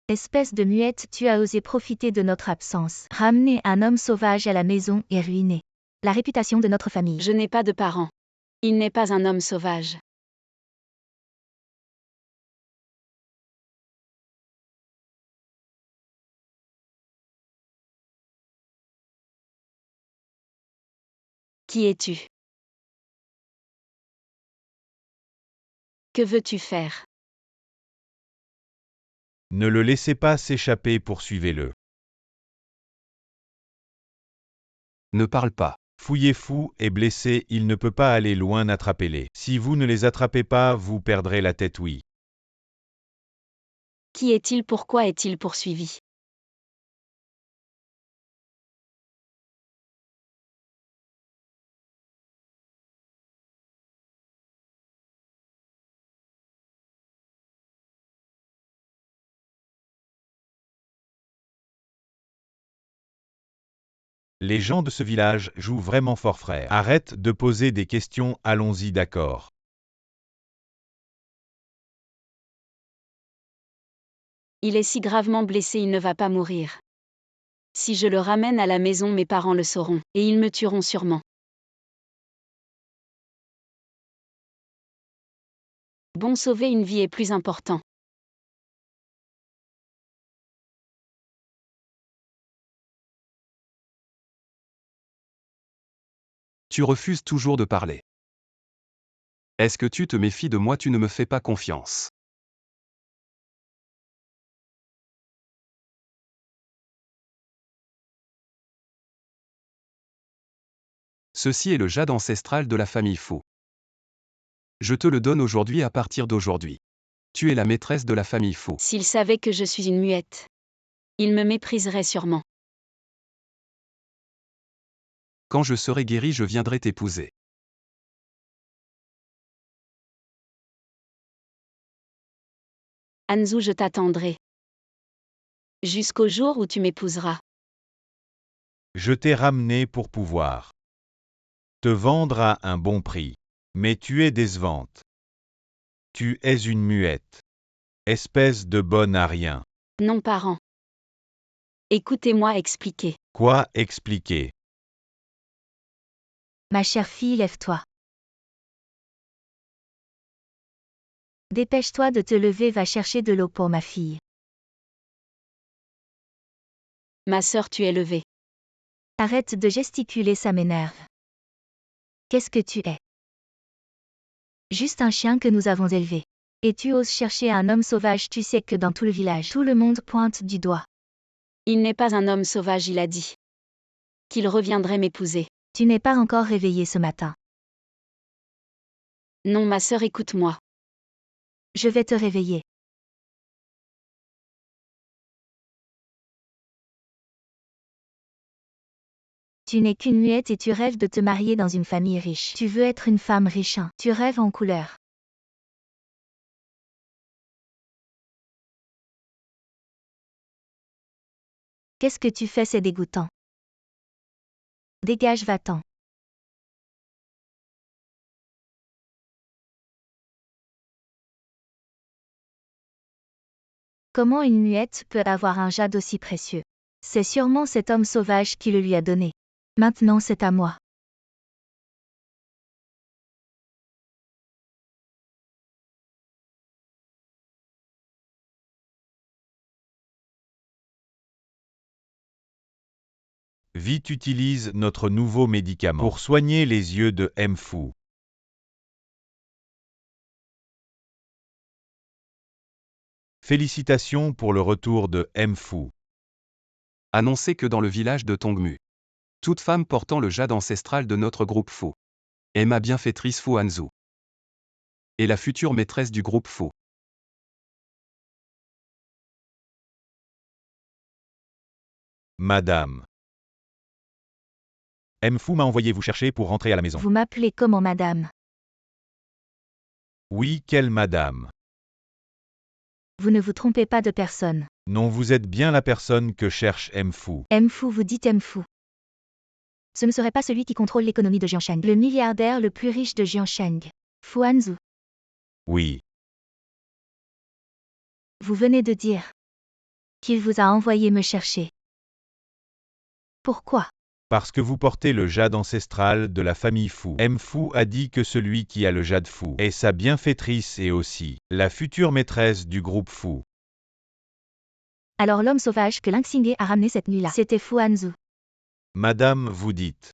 Espèce de muette, tu as osé profiter de notre absence, ramener un homme sauvage à la maison et ruiner la réputation de notre famille. Je n'ai pas de parents. Il n'est pas un homme sauvage. Qui es-tu? Que veux-tu faire? Ne le laissez pas s'échapper, poursuivez-le. Ne parle pas. Fouillez fou et blessé, il ne peut pas aller loin, attrapez-les. Si vous ne les attrapez pas, vous perdrez la tête, oui. Qui est-il? Pourquoi est-il poursuivi? Les gens de ce village jouent vraiment fort, frère. Arrête de poser des questions, allons-y, d'accord. Il est si gravement blessé, il ne va pas mourir. Si je le ramène à la maison, mes parents le sauront, et ils me tueront sûrement. Bon, sauver une vie est plus important. Tu refuses toujours de parler. Est-ce que tu te méfies de moi? Tu ne me fais pas confiance. Ceci est le jade ancestral de la famille Fu. Je te le donne aujourd'hui à partir d'aujourd'hui. Tu es la maîtresse de la famille Fu. S'il savait que je suis une muette, il me mépriserait sûrement. Quand je serai guéri, je viendrai t'épouser. Hanzou, je t'attendrai. Jusqu'au jour où tu m'épouseras. Je t'ai ramené pour pouvoir te vendre à un bon prix. Mais tu es décevante. Tu es une muette. Espèce de bonne à rien. Non, parents. Écoutez-moi expliquer. Quoi expliquer? Ma chère fille, lève-toi. Dépêche-toi de te lever, va chercher de l'eau pour ma fille. Ma sœur, tu es levée. Arrête de gesticuler, ça m'énerve. Qu'est-ce que tu es? Juste un chien que nous avons élevé. Et tu oses chercher un homme sauvage, tu sais que dans tout le village, tout le monde pointe du doigt. Il n'est pas un homme sauvage, il a dit qu'il reviendrait m'épouser. Tu n'es pas encore réveillée ce matin. Non, ma sœur, écoute-moi. Je vais te réveiller. Tu n'es qu'une muette et tu rêves de te marier dans une famille riche. Tu veux être une femme riche. Tu rêves en couleur. Qu'est-ce que tu fais? C'est dégoûtant. Dégage, va-t'en. Comment une muette peut avoir un jade aussi précieux? C'est sûrement cet homme sauvage qui le lui a donné. Maintenant c'est à moi. Vite, utilise notre nouveau médicament pour soigner les yeux de Mfu. Félicitations pour le retour de Mfu. Annoncez que dans le village de Tongmu, toute femme portant le jade ancestral de notre groupe Fu est ma bienfaitrice Fu Hanzou. Et la future maîtresse du groupe Fu. Madame. Mfu m'a envoyé vous chercher pour rentrer à la maison. Vous m'appelez comment, madame? Oui, quelle madame? Vous ne vous trompez pas de personne. Non, vous êtes bien la personne que cherche Mfu. Mfu, vous dites Mfu. Ce ne serait pas celui qui contrôle l'économie de Jiansheng, le milliardaire le plus riche de Jiansheng. Fu Hanzou. Oui. Vous venez de dire qu'il vous a envoyé me chercher. Pourquoi? Parce que vous portez le jade ancestral de la famille Fu. Mfu a dit que celui qui a le jade Fu est sa bienfaitrice et aussi la future maîtresse du groupe Fu. Alors l'homme sauvage que Lingxingé a ramené cette nuit-là, c'était Fu Hanzu. Madame, vous dites.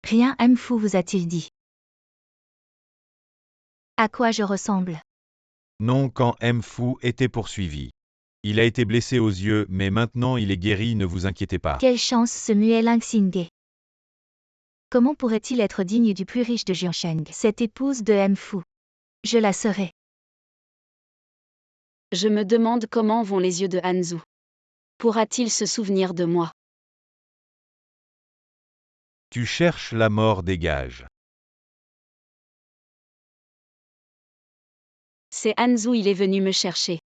Rien Mfu vous a-t-il dit? À quoi je ressemble? Non, quand Mfu était poursuivi. Il a été blessé aux yeux, mais maintenant il est guéri, ne vous inquiétez pas. Quelle chance ce muet Lingxingé. Comment pourrait-il être digne du plus riche de Jiansheng, cette épouse de Mfu? Je la serai. Je me demande comment vont les yeux de Hanzu. Pourra-t-il se souvenir de moi? Tu cherches la mort, dégage. C'est Hanzu, il est venu me chercher.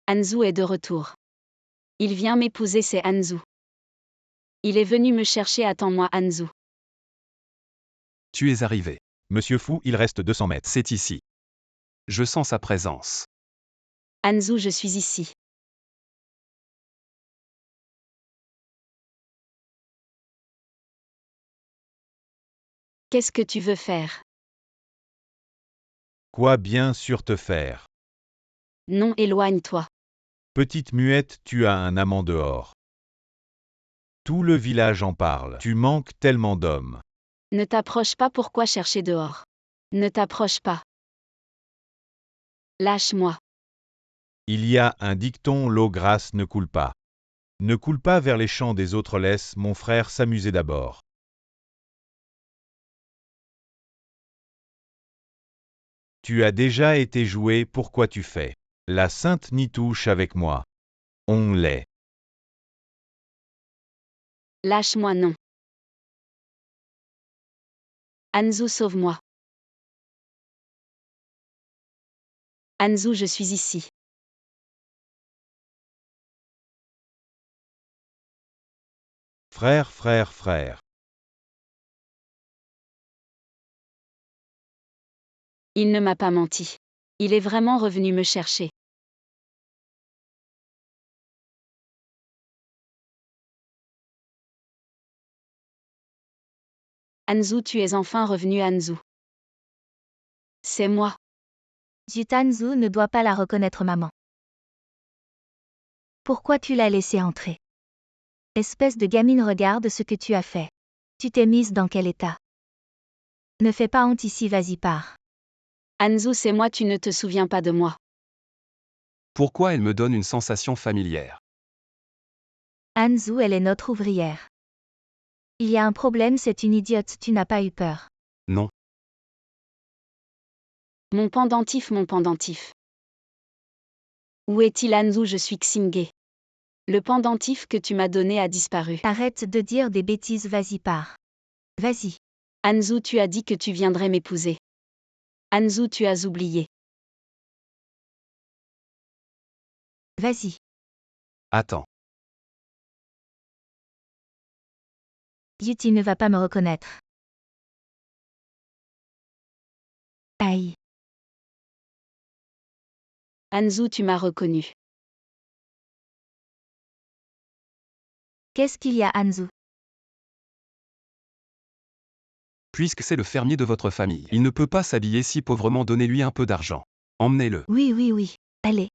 Hanzu est de retour. Il vient m'épouser, c'est Hanzu. Il est venu me chercher, attends-moi Hanzu. Tu es arrivé. Monsieur Fu, il reste 200 mètres. C'est ici. Je sens sa présence. Hanzu, je suis ici. Qu'est-ce que tu veux faire? Quoi bien sûr te faire? Non, éloigne-toi. Petite muette, tu as un amant dehors. Tout le village en parle. Tu manques tellement d'hommes. Ne t'approche pas, pourquoi chercher dehors? Ne t'approche pas. Lâche-moi. Il y a un dicton, l'eau grasse ne coule pas. Ne coule pas vers les champs des autres, laisse mon frère s'amuser d'abord. Tu as déjà été joué, pourquoi tu fais la sainte nitouche avec moi? On l'est. Lâche-moi, non. Hanzu, sauve-moi. Hanzu, je suis ici. Frère, frère, frère. Il ne m'a pas menti. Il est vraiment revenu me chercher. Hanzu, tu es enfin revenu, Hanzu. C'est moi. Hanzu ne doit pas la reconnaître, maman. Pourquoi tu l'as laissée entrer? Espèce de gamine, regarde ce que tu as fait. Tu t'es mise dans quel état? Ne fais pas honte ici, vas-y, pars. Hanzu, c'est moi, tu ne te souviens pas de moi. Pourquoi elle me donne une sensation familière? Hanzu, elle est notre ouvrière. Il y a un problème, c'est une idiote, tu n'as pas eu peur. Non. Mon pendentif, mon pendentif. Où est-il, Hanzu? Je suis Xingé. Le pendentif que tu m'as donné a disparu. Arrête de dire des bêtises, vas-y, pars. Vas-y. Hanzu, tu as dit que tu viendrais m'épouser. Hanzu, tu as oublié. Vas-y. Attends. Yuti ne va pas me reconnaître. Aïe. Hanzu, tu m'as reconnu. Qu'est-ce qu'il y a, Hanzu? Puisque c'est le fermier de votre famille, il ne peut pas s'habiller si pauvrement, donnez-lui un peu d'argent. Emmenez-le. Oui, oui, oui. Allez.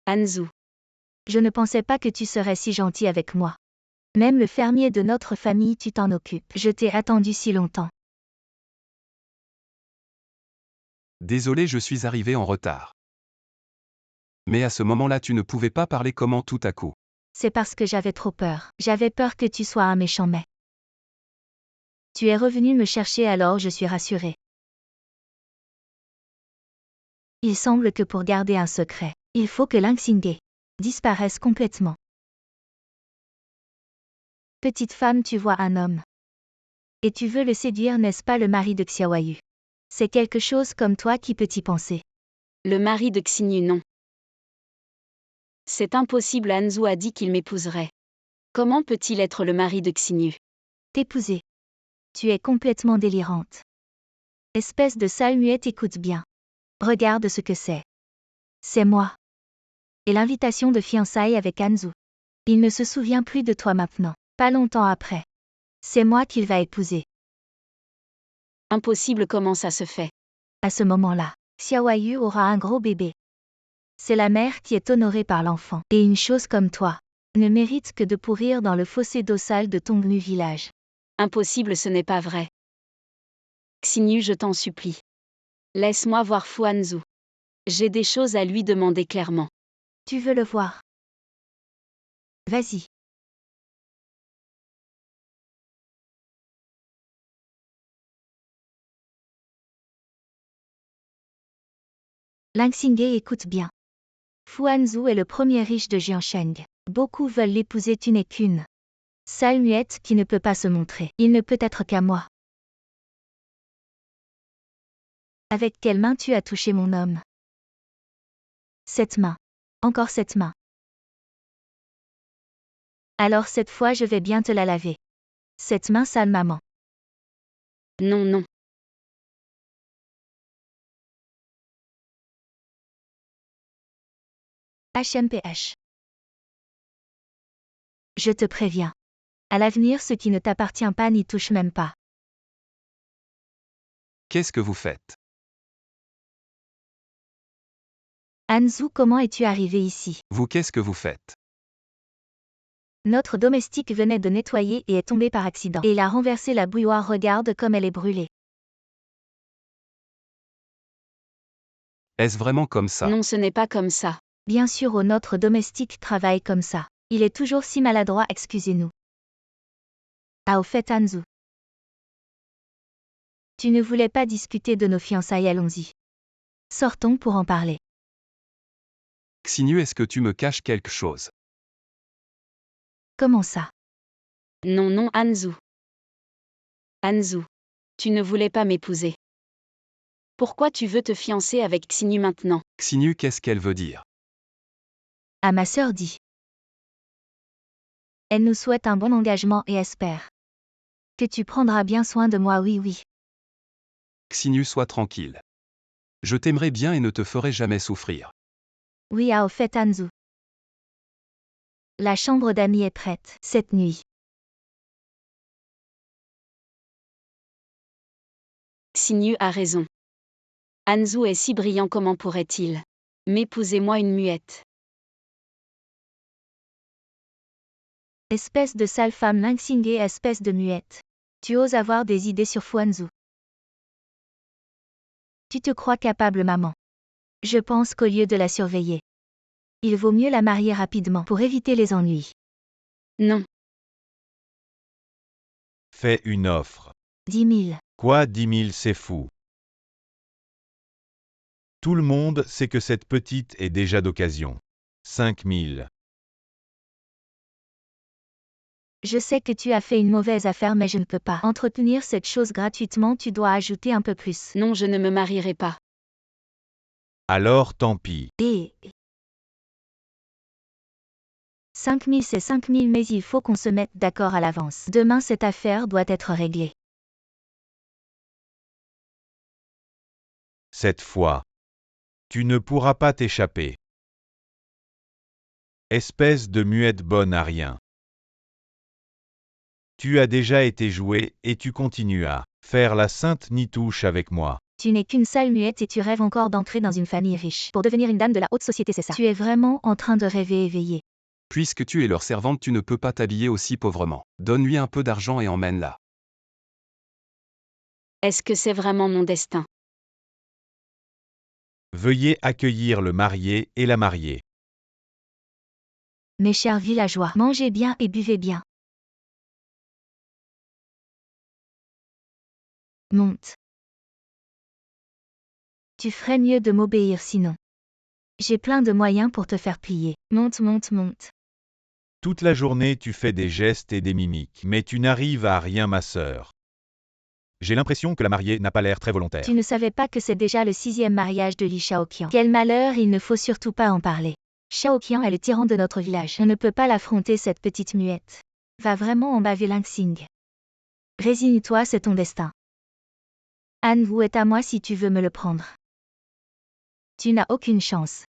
Hanzu. Je ne pensais pas que tu serais si gentil avec moi. Même le fermier de notre famille, tu t'en occupes. Je t'ai attendu si longtemps. Désolé, je suis arrivé en retard. Mais à ce moment-là, tu ne pouvais pas parler, comment tout à coup? C'est parce que j'avais trop peur. J'avais peur que tu sois un méchant, mais tu es revenu me chercher, alors je suis rassurée. Il semble que pour garder un secret, il faut que Lingxingé disparaisse complètement. Petite femme, tu vois un homme. Et tu veux le séduire, n'est-ce pas, le mari de Xiaoyu? C'est quelque chose comme toi qui peut y penser. Le mari de Xingyu, non. C'est impossible, Hanzhu a dit qu'il m'épouserait. Comment peut-il être le mari de Xinyu? T'épouser. Tu es complètement délirante. Espèce de sale muette, écoute bien. Regarde ce que c'est. C'est moi. Et l'invitation de fiançailles avec Hanzhu. Il ne se souvient plus de toi maintenant, pas longtemps après. C'est moi qu'il va épouser. Impossible, comment ça se fait? À ce moment-là, Xiaoyu aura un gros bébé. C'est la mère qui est honorée par l'enfant. Et une chose comme toi ne mérite que de pourrir dans le fossé d'eau sale de Tongmu village. Impossible, ce n'est pas vrai. Xinyu, je t'en supplie. Laisse-moi voir Fu Hanzhu. J'ai des choses à lui demander clairement. Tu veux le voir? Vas-y. Ling Xingye, écoute bien. Fu Hanzhu est le premier riche de Jiansheng. Beaucoup veulent l'épouser, tu n'es qu'une sale muette qui ne peut pas se montrer. Il ne peut être qu'à moi. Avec quelle main tu as touché mon homme? Cette main. Encore cette main. Alors cette fois je vais bien te la laver. Cette main sale, maman. Non, non. HMPH. Je te préviens. À l'avenir, ce qui ne t'appartient pas n'y touche même pas. Qu'est-ce que vous faites? Hanzhu, comment es-tu arrivé ici? Vous, qu'est-ce que vous faites? Notre domestique venait de nettoyer et est tombé par accident. Et il a renversé la bouilloire, regarde comme elle est brûlée. Est-ce vraiment comme ça? Non, ce n'est pas comme ça. Bien sûr, notre domestique travaille comme ça. Il est toujours si maladroit, excusez-nous. Ah, au fait, Hanzhu. Tu ne voulais pas discuter de nos fiançailles, allons-y. Sortons pour en parler. Xinyu, est-ce que tu me caches quelque chose? Comment ça? Non, non, Hanzhu. Hanzhu. Tu ne voulais pas m'épouser. Pourquoi tu veux te fiancer avec Xinyu maintenant? Xinyu, qu'est-ce qu'elle veut dire? Ah, ma sœur dit. Elle nous souhaite un bon engagement et espère que tu prendras bien soin de moi, oui, oui. Xinyu, sois tranquille. Je t'aimerai bien et ne te ferai jamais souffrir. Oui, ah, au fait, Hanzhu. La chambre d'amis est prête, cette nuit. Xinyu a raison. Hanzhu est si brillant, comment pourrait-il m'épouser, moi, une muette? Espèce de sale femme, Ling Xingye, espèce de muette. Tu oses avoir des idées sur Fu Hanzhu. Tu te crois capable, maman. Je pense qu'au lieu de la surveiller, il vaut mieux la marier rapidement pour éviter les ennuis. Non. Fais une offre. 10 000. Quoi, 10 000, c'est fou. Tout le monde sait que cette petite est déjà d'occasion. 5 000. Je sais que tu as fait une mauvaise affaire, mais je ne peux pas entretenir cette chose gratuitement, tu dois ajouter un peu plus. Non, je ne me marierai pas. Alors tant pis. Et 5 000, c'est 5 000, mais il faut qu'on se mette d'accord à l'avance. Demain, cette affaire doit être réglée. Cette fois, tu ne pourras pas t'échapper. Espèce de muette bonne à rien. Tu as déjà été joué et tu continues à faire la sainte nitouche avec moi. Tu n'es qu'une sale muette et tu rêves encore d'entrer dans une famille riche. Pour devenir une dame de la haute société, c'est ça. Tu es vraiment en train de rêver éveillé. Puisque tu es leur servante, tu ne peux pas t'habiller aussi pauvrement. Donne-lui un peu d'argent et emmène-la. Est-ce que c'est vraiment mon destin? Veuillez accueillir le marié et la mariée. Mes chers villageois, mangez bien et buvez bien. Monte. Tu ferais mieux de m'obéir sinon. J'ai plein de moyens pour te faire plier. Monte, monte, monte. Toute la journée tu fais des gestes et des mimiques, mais tu n'arrives à rien, ma sœur. J'ai l'impression que la mariée n'a pas l'air très volontaire. Tu ne savais pas que c'est déjà le 6e mariage de Li Shaoqian. Quel malheur, il ne faut surtout pas en parler. Xiaoqian est le tyran de notre village. On ne peut pas l'affronter, cette petite muette. Va vraiment embaver Lingxing. Résigne-toi, c'est ton destin. Han Wu est à moi si tu veux me le prendre. Tu n'as aucune chance.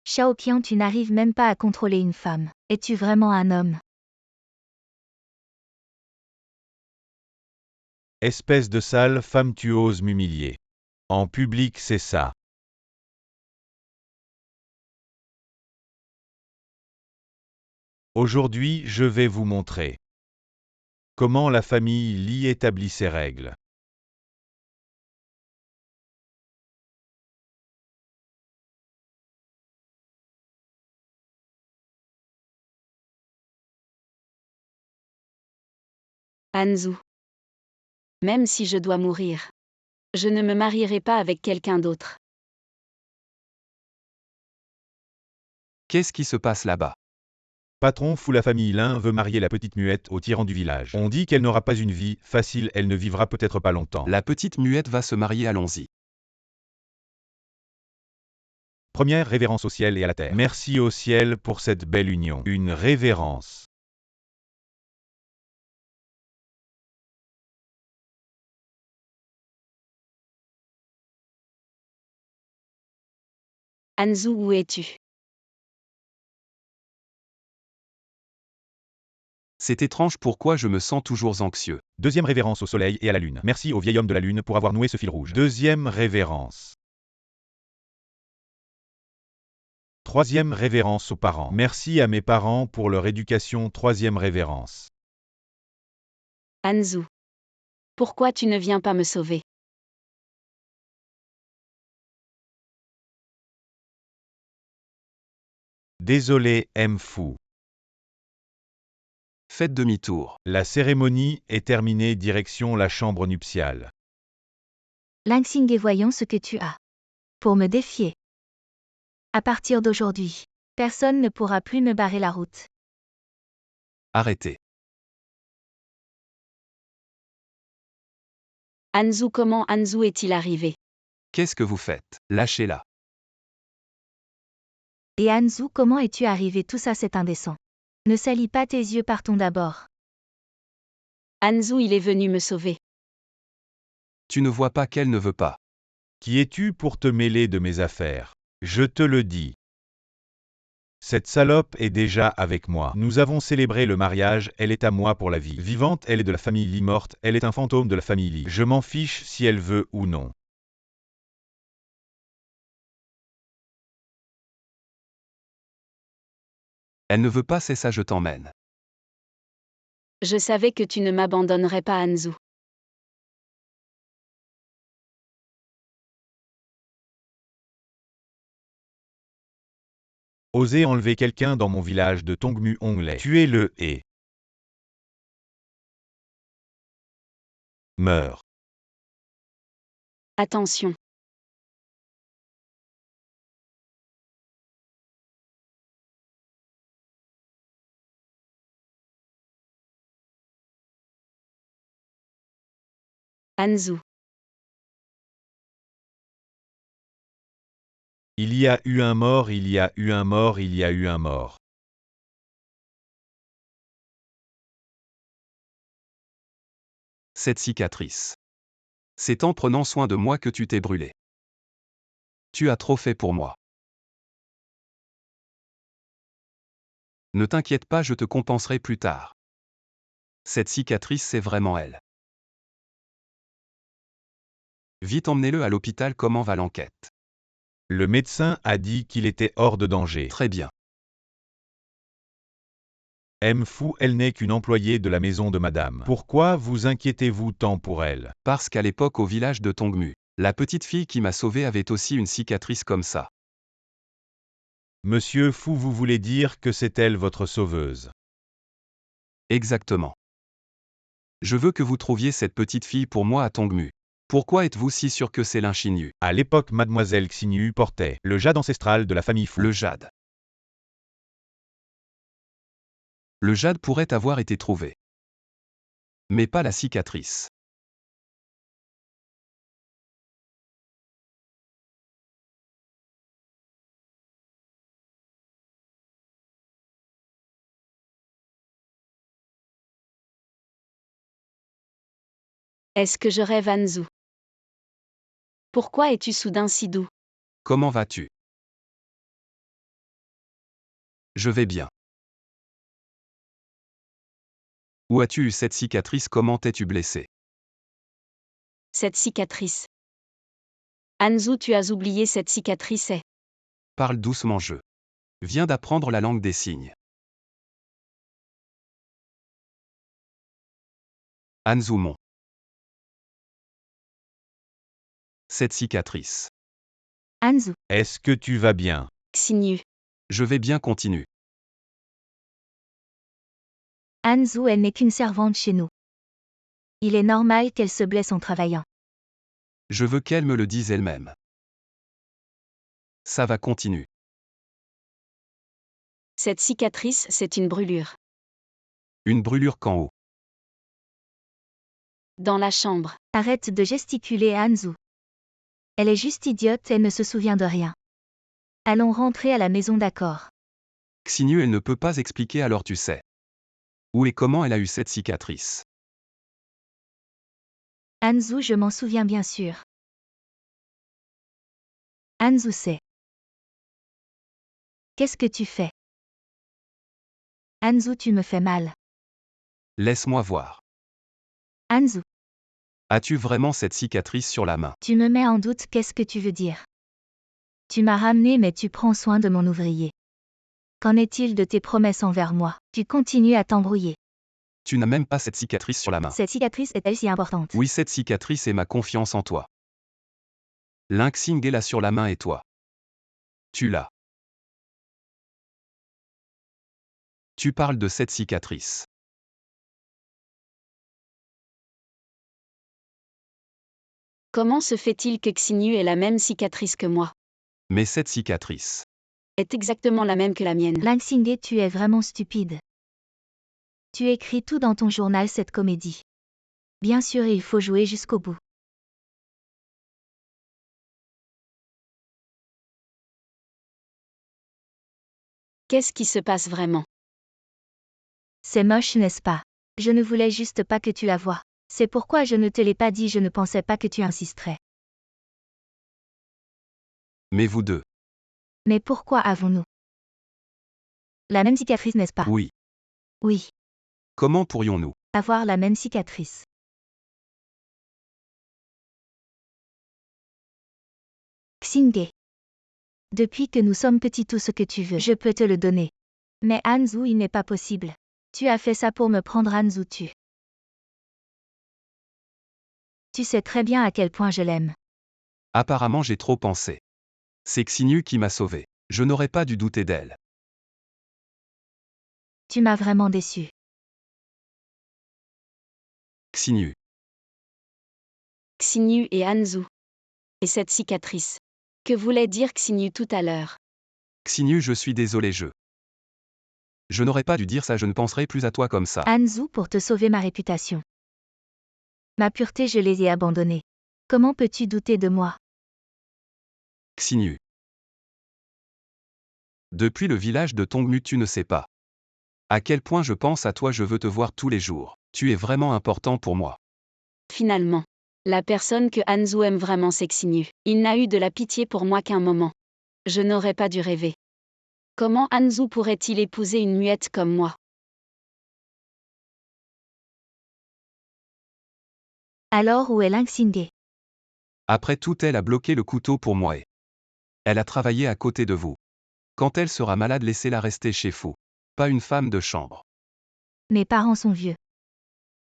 Xiaoqian, tu n'arrives même pas à contrôler une femme. Es-tu vraiment un homme? Espèce de sale femme, tu oses m'humilier. En public, c'est ça. Aujourd'hui, je vais vous montrer comment la famille Li établit ses règles. Han Zu. Même si je dois mourir, je ne me marierai pas avec quelqu'un d'autre. Qu'est-ce qui se passe là-bas? Patron fou, la famille Lin veut marier la petite muette au tyran du village. On dit qu'elle n'aura pas une vie facile, elle ne vivra peut-être pas longtemps. La petite muette va se marier, allons-y. Première révérence au ciel et à la terre. Merci au ciel pour cette belle union. Une révérence. Han Zu, où es-tu? C'est étrange, pourquoi je me sens toujours anxieux. Deuxième révérence au soleil et à la lune. Merci au vieil homme de la lune pour avoir noué ce fil rouge. Deuxième révérence. Troisième révérence aux parents. Merci à mes parents pour leur éducation. Troisième révérence. Han Zu. Pourquoi tu ne viens pas me sauver? Désolé, M. Fou. Faites demi-tour. La cérémonie est terminée, direction la chambre nuptiale. Lingxing, et voyons ce que tu as. Pour me défier. À partir d'aujourd'hui, personne ne pourra plus me barrer la route. Arrêtez. Han Zu, comment Han Zu est-il arrivé? Qu'est-ce que vous faites? Lâchez-la. Et Han Zu, comment es-tu arrivé? Tout ça, c'est indécent. Ne salis pas tes yeux, partons d'abord. Han Zu, il est venu me sauver. Tu ne vois pas qu'elle ne veut pas. Qui es-tu pour te mêler de mes affaires? Je te le dis. Cette salope est déjà avec moi. Nous avons célébré le mariage, elle est à moi pour la vie. Vivante, elle est de la famille Li. Morte, elle est un fantôme de la famille Li. Je m'en fiche si elle veut ou non. Elle ne veut pas, c'est ça, je t'emmène. Je savais que tu ne m'abandonnerais pas, Han Zu. Oser enlever quelqu'un dans mon village de Tongmu Onglai. Tuez-le et meurt. Attention. Han Zu. Il y a eu un mort, il y a eu un mort, il y a eu un mort. Cette cicatrice. C'est en prenant soin de moi que tu t'es brûlé. Tu as trop fait pour moi. Ne t'inquiète pas, je te compenserai plus tard. Cette cicatrice, c'est vraiment elle. Vite, emmenez-le à l'hôpital, comment va l'enquête? Le médecin a dit qu'il était hors de danger. Très bien. M. Fou, elle n'est qu'une employée de la maison de madame. Pourquoi vous inquiétez-vous tant pour elle? Parce qu'à l'époque, au village de Tongmu, la petite fille qui m'a sauvé avait aussi une cicatrice comme ça. Monsieur Fou, vous voulez dire que c'est elle votre sauveuse? Exactement. Je veux que vous trouviez cette petite fille pour moi à Tongmu. Pourquoi êtes-vous si sûr que c'est Lin Xinyu? À l'époque, mademoiselle Xinyu portait le jade ancestral de la famille Fou. Le jade. Le jade pourrait avoir été trouvé. Mais pas la cicatrice. Est-ce que je rêve, Anzu? Pourquoi es-tu soudain si doux? Comment vas-tu? Je vais bien. Où as-tu eu cette cicatrice? Comment t'es-tu blessé? Cette cicatrice. Anzu, tu as oublié cette cicatrice est. Parle doucement, je viens d'apprendre la langue des signes. Anzu, mon. Cette cicatrice. Anzu. Est-ce que tu vas bien? Xinyu. Je vais bien, continue. Anzu, elle n'est qu'une servante chez nous. Il est normal qu'elle se blesse en travaillant. Je veux qu'elle me le dise elle-même. Ça va, continue. Cette cicatrice, c'est une brûlure. Une brûlure qu'en haut. Dans la chambre. Arrête de gesticuler, Anzu. Elle est juste idiote, elle ne se souvient de rien. Allons rentrer à la maison, d'accord? Xinyu, elle ne peut pas expliquer, alors tu sais. Où et comment elle a eu cette cicatrice? Anzu, je m'en souviens bien sûr. Anzu sait. Qu'est-ce que tu fais? Anzu, tu me fais mal. Laisse-moi voir. Anzu, As-tu vraiment cette cicatrice sur la main? tu me mets en doute, qu'est-ce que tu veux dire? Tu m'as ramené mais tu prends soin de mon ouvrier. Qu'en est-il de tes promesses envers moi? Tu continues à t'embrouiller. Tu n'as même pas cette cicatrice sur la main. Cette cicatrice est-elle si importante? Oui, cette cicatrice est ma confiance en toi. Xing est là sur la main et toi. Tu l'as. Tu parles de cette cicatrice. Comment se fait-il que Xinyu ait la même cicatrice que moi? Mais cette cicatrice. Est exactement la même que la mienne. Xingé, tu es vraiment stupide. Tu écris tout dans ton journal, cette comédie. Bien sûr, il faut jouer jusqu'au bout. Qu'est-ce qui se passe vraiment? C'est moche, n'est-ce pas? Je ne voulais juste pas que tu la voies. C'est pourquoi je ne te l'ai pas dit, je ne pensais pas que tu insisterais. Mais vous deux. Mais pourquoi avons-nous la même cicatrice, n'est-ce pas? Oui. Oui. Comment pourrions-nous Avoir la même cicatrice. Xingé. Depuis que nous sommes petits, tout ce que tu veux, je peux te le donner. Mais Anzu, il n'est pas possible. Tu as fait ça pour me prendre, Anzu, tu. Tu sais très bien à quel point je l'aime. Apparemment, j'ai trop pensé. C'est Xinyu qui m'a sauvé. Je n'aurais pas dû douter d'elle. Tu m'as vraiment déçu. Xinyu. Xinyu et Anzu. Et cette cicatrice. Que voulait dire Xinyu tout à l'heure? Xinyu, je suis désolé, je n'aurais pas dû dire ça, je ne penserai plus à toi comme ça. Anzu, pour te sauver ma réputation. Ma pureté, je les ai abandonnés. Comment peux-tu douter de moi? Xinyu. Depuis le village de Tongmu, tu ne sais pas. À quel point je pense à toi, je veux te voir tous les jours. Tu es vraiment important pour moi. Finalement. La personne que Anzu aime vraiment, c'est Xinyu. Il n'a eu de la pitié pour moi qu'un moment. Je n'aurais pas dû rêver. Comment Anzu pourrait-il épouser une muette comme moi? Alors où est Xingé? Après tout, elle a bloqué le couteau pour moi et elle a travaillé à côté de vous. Quand elle sera malade, laissez-la rester chez vous. Pas une femme de chambre. Mes parents sont vieux.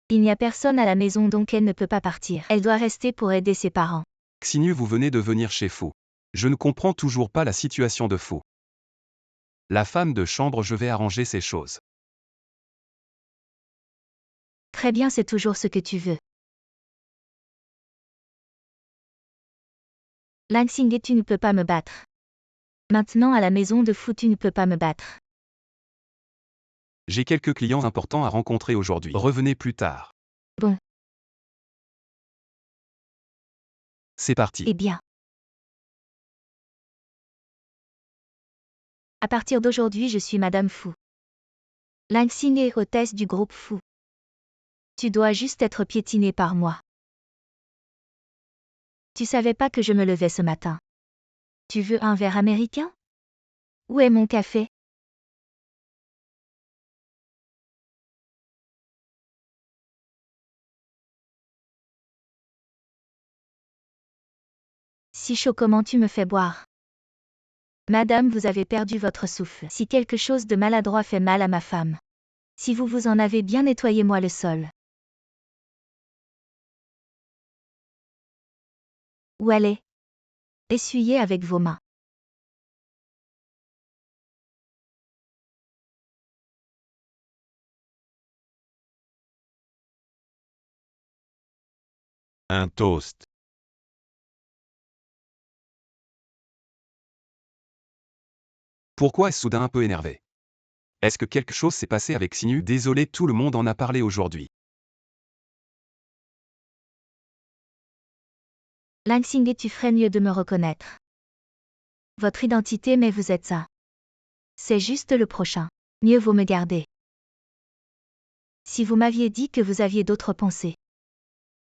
Il n'y a personne à la maison, donc elle ne peut pas partir. Elle doit rester pour aider ses parents. Xinyu, vous venez de venir chez vous. Je ne comprends toujours pas la situation de vous. La femme de chambre, je vais arranger ces choses. Très bien, c'est toujours ce que tu veux. Xingé, tu ne peux pas me battre. Maintenant à la maison de fou, tu ne peux pas me battre. J'ai quelques clients importants à rencontrer aujourd'hui. Revenez plus tard. Bon. C'est parti. Eh bien. À partir d'aujourd'hui, je suis Madame Fou. Xingé, hôtesse du groupe Fou. Tu dois juste être piétinée par moi. Tu savais pas que je me levais ce matin. Tu veux un verre américain? Où est mon café? Si chaud, comment tu me fais boire? Madame, vous avez perdu votre souffle. Si quelque chose de maladroit fait mal à ma femme. Si vous vous en avez bien, nettoyez-moi le sol. Où allez? Essuyez avec vos mains. Un toast. Pourquoi est-ce soudain un peu énervé? Est-ce que quelque chose s'est passé avec Sinu? Désolé, tout le monde en a parlé aujourd'hui. Xingye, tu ferais mieux de me reconnaître. Votre identité, mais vous êtes ça. C'est juste le prochain. Mieux vaut me garder. Si vous m'aviez dit que vous aviez d'autres pensées.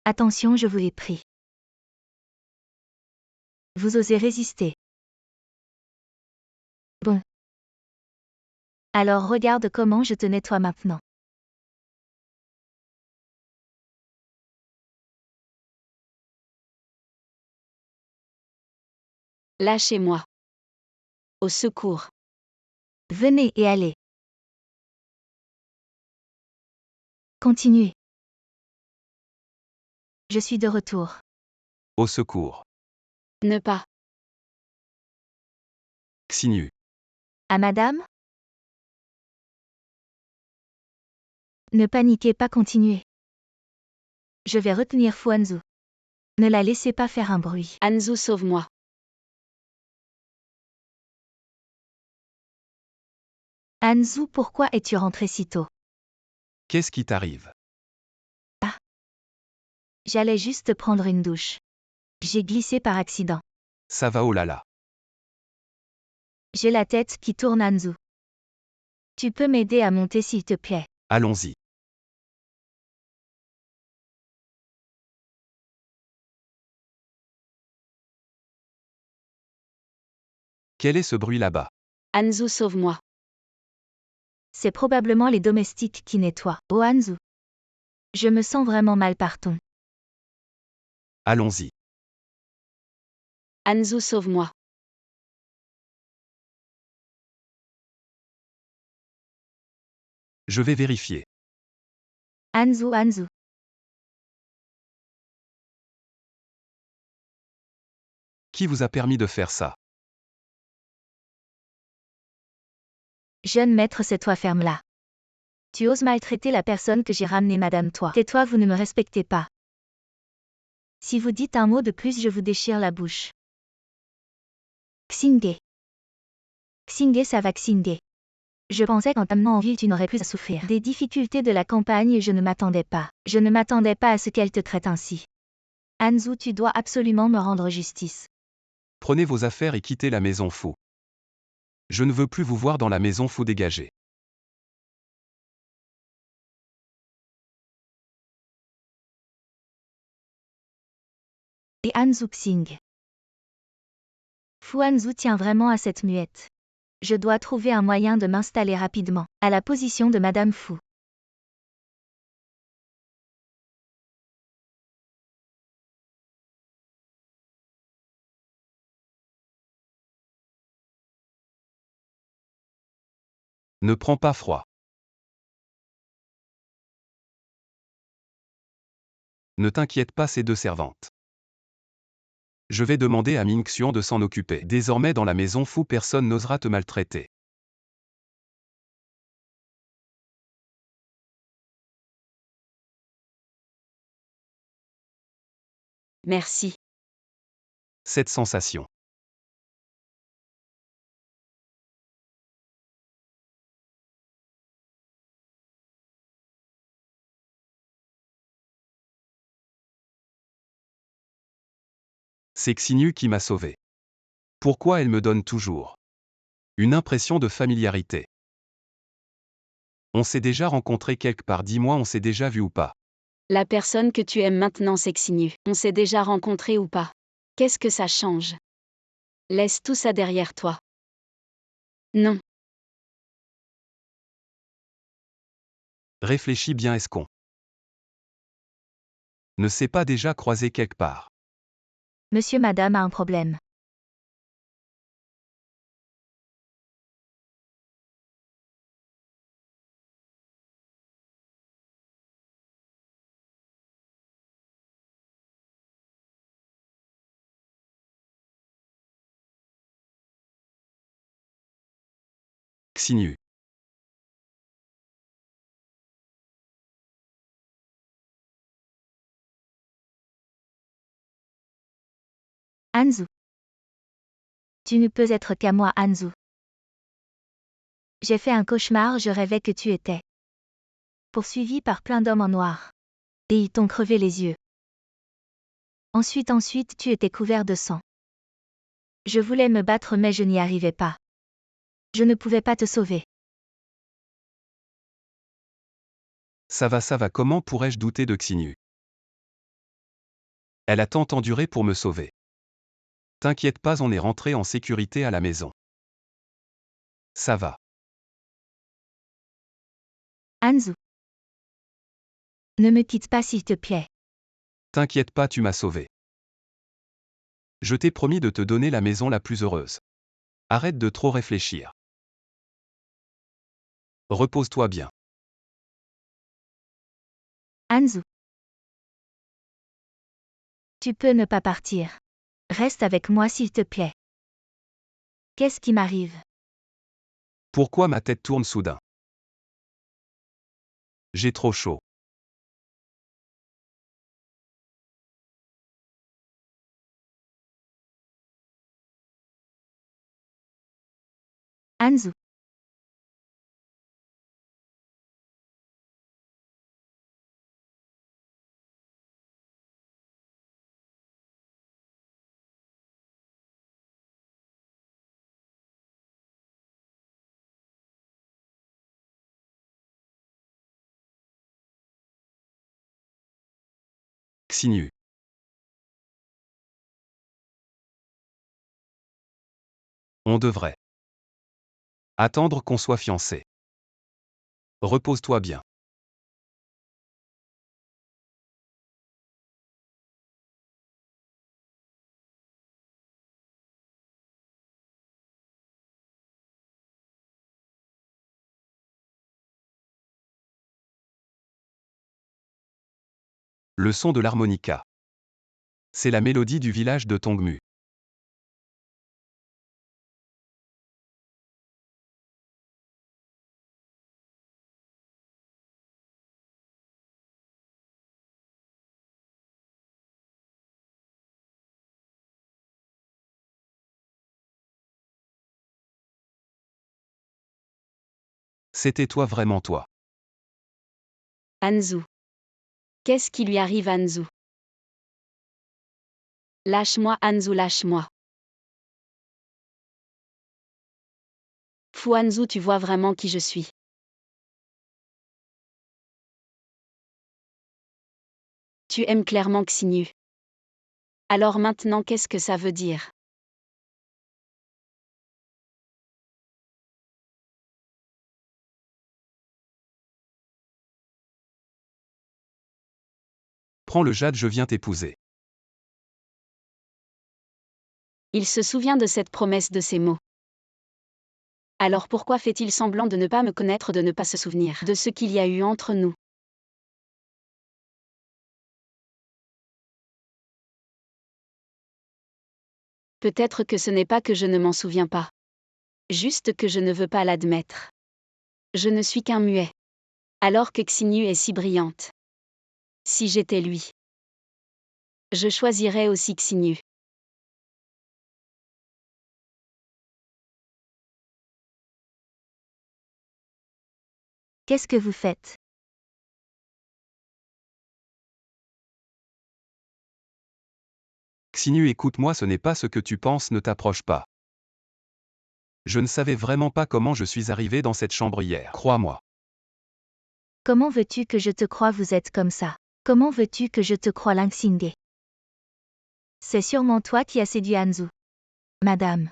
Attention, je vous l'ai pris. Vous osez résister. Bon. Alors regarde comment je te nettoie maintenant. Lâchez-moi. Au secours. Venez et allez. Continuez. Je suis de retour. Au secours. Ne pas. Xinu. À madame? Ne paniquez pas, continuez. Je vais retenir Fu Hanzu. Ne la laissez pas faire un bruit. Hanzu, sauve-moi. Hanzu, pourquoi es-tu rentré si tôt? Qu'est-ce qui t'arrive? J'allais juste prendre une douche. J'ai glissé par accident. Ça va, oh là là. J'ai la tête qui tourne, Hanzu. Tu peux m'aider à monter s'il te plaît? Allons-y. Quel est ce bruit là-bas? Hanzu, sauve-moi. C'est probablement les domestiques qui nettoient. Oh Hanzu. Je me sens vraiment mal, partons. Allons-y. Hanzu, sauve-moi. Je vais vérifier. Hanzu, Hanzu. Qui vous a permis de faire ça? Jeune maître, c'est toi, ferme-la. Tu oses maltraiter la personne que j'ai ramenée, madame, toi. Tais-toi, vous ne me respectez pas. Si vous dites un mot de plus, je vous déchire la bouche. Xingye. Xingye, ça va, Xingye. Je pensais qu'en t'amenant en ville tu n'aurais plus à souffrir des difficultés de la campagne, je ne m'attendais pas. Je ne m'attendais pas à ce qu'elle te traite ainsi. Hanzu, tu dois absolument me rendre justice. Prenez vos affaires et quittez la maison Fu. Je ne veux plus vous voir dans la maison Fu, dégagez. Et Hanzu Xing. Fu Hanzu tient vraiment à cette muette. Je dois trouver un moyen de m'installer rapidement, à la position de Madame Fu. Ne prends pas froid. Ne t'inquiète pas, ces deux servantes. Je vais demander à Ming Xuan de s'en occuper. Désormais dans la maison Fu, personne n'osera te maltraiter. Merci. Cette sensation. C'est Xinu qui m'a sauvé. Pourquoi elle me donne toujours une impression de familiarité? On s'est déjà rencontré quelque part, dis-moi, on s'est déjà vu ou pas? La personne que tu aimes maintenant, c'est Xinu. On s'est déjà rencontrés ou pas? Qu'est-ce que ça change? Laisse tout ça derrière toi. Non. Réfléchis bien, est-ce qu'on ne s'est pas déjà croisé quelque part? Monsieur madame a un problème. Xinu. Anzu. Tu ne peux être qu'à moi, Anzu. J'ai fait un cauchemar, je rêvais que tu étais poursuivi par plein d'hommes en noir. Et ils t'ont crevé les yeux. Ensuite, tu étais couvert de sang. Je voulais me battre mais je n'y arrivais pas. Je ne pouvais pas te sauver. Ça va, comment pourrais-je douter de Xinu? Elle a tant enduré pour me sauver. T'inquiète pas, on est rentré en sécurité à la maison. Ça va. Anzu. Ne me quitte pas s'il te plaît. T'inquiète pas, tu m'as sauvé. Je t'ai promis de te donner la maison la plus heureuse. Arrête de trop réfléchir. Repose-toi bien. Anzu. Tu peux ne pas partir. Reste avec moi s'il te plaît. Qu'est-ce qui m'arrive? Pourquoi ma tête tourne soudain? J'ai trop chaud. Anzu. Xinu. On devrait attendre qu'on soit fiancés. Repose-toi bien. Le son de l'harmonica. C'est la mélodie du village de Tongmu. C'était toi, vraiment toi. Anzu. Qu'est-ce qui lui arrive, Anzu? Lâche-moi, Anzu, lâche-moi. Fou Anzu, tu vois vraiment qui je suis. Tu aimes clairement Xinu. Alors maintenant, qu'est-ce que ça veut dire? Prends le jade, je viens t'épouser. Il se souvient de cette promesse, de ces mots. Alors pourquoi fait-il semblant de ne pas me connaître, de ne pas se souvenir de ce qu'il y a eu entre nous? Peut-être que ce n'est pas que je ne m'en souviens pas. Juste que je ne veux pas l'admettre. Je ne suis qu'un muet. Alors que Xinu est si brillante. Si j'étais lui, je choisirais aussi Xinu. Qu'est-ce que vous faites? Xinu, écoute-moi, ce n'est pas ce que tu penses, ne t'approche pas. Je ne savais vraiment pas comment je suis arrivé dans cette chambre hier, crois-moi. Comment veux-tu que je te croie, vous êtes comme ça? Comment veux-tu que je te croie, Lingsingé? C'est sûrement toi qui as séduit Hanzu. Madame.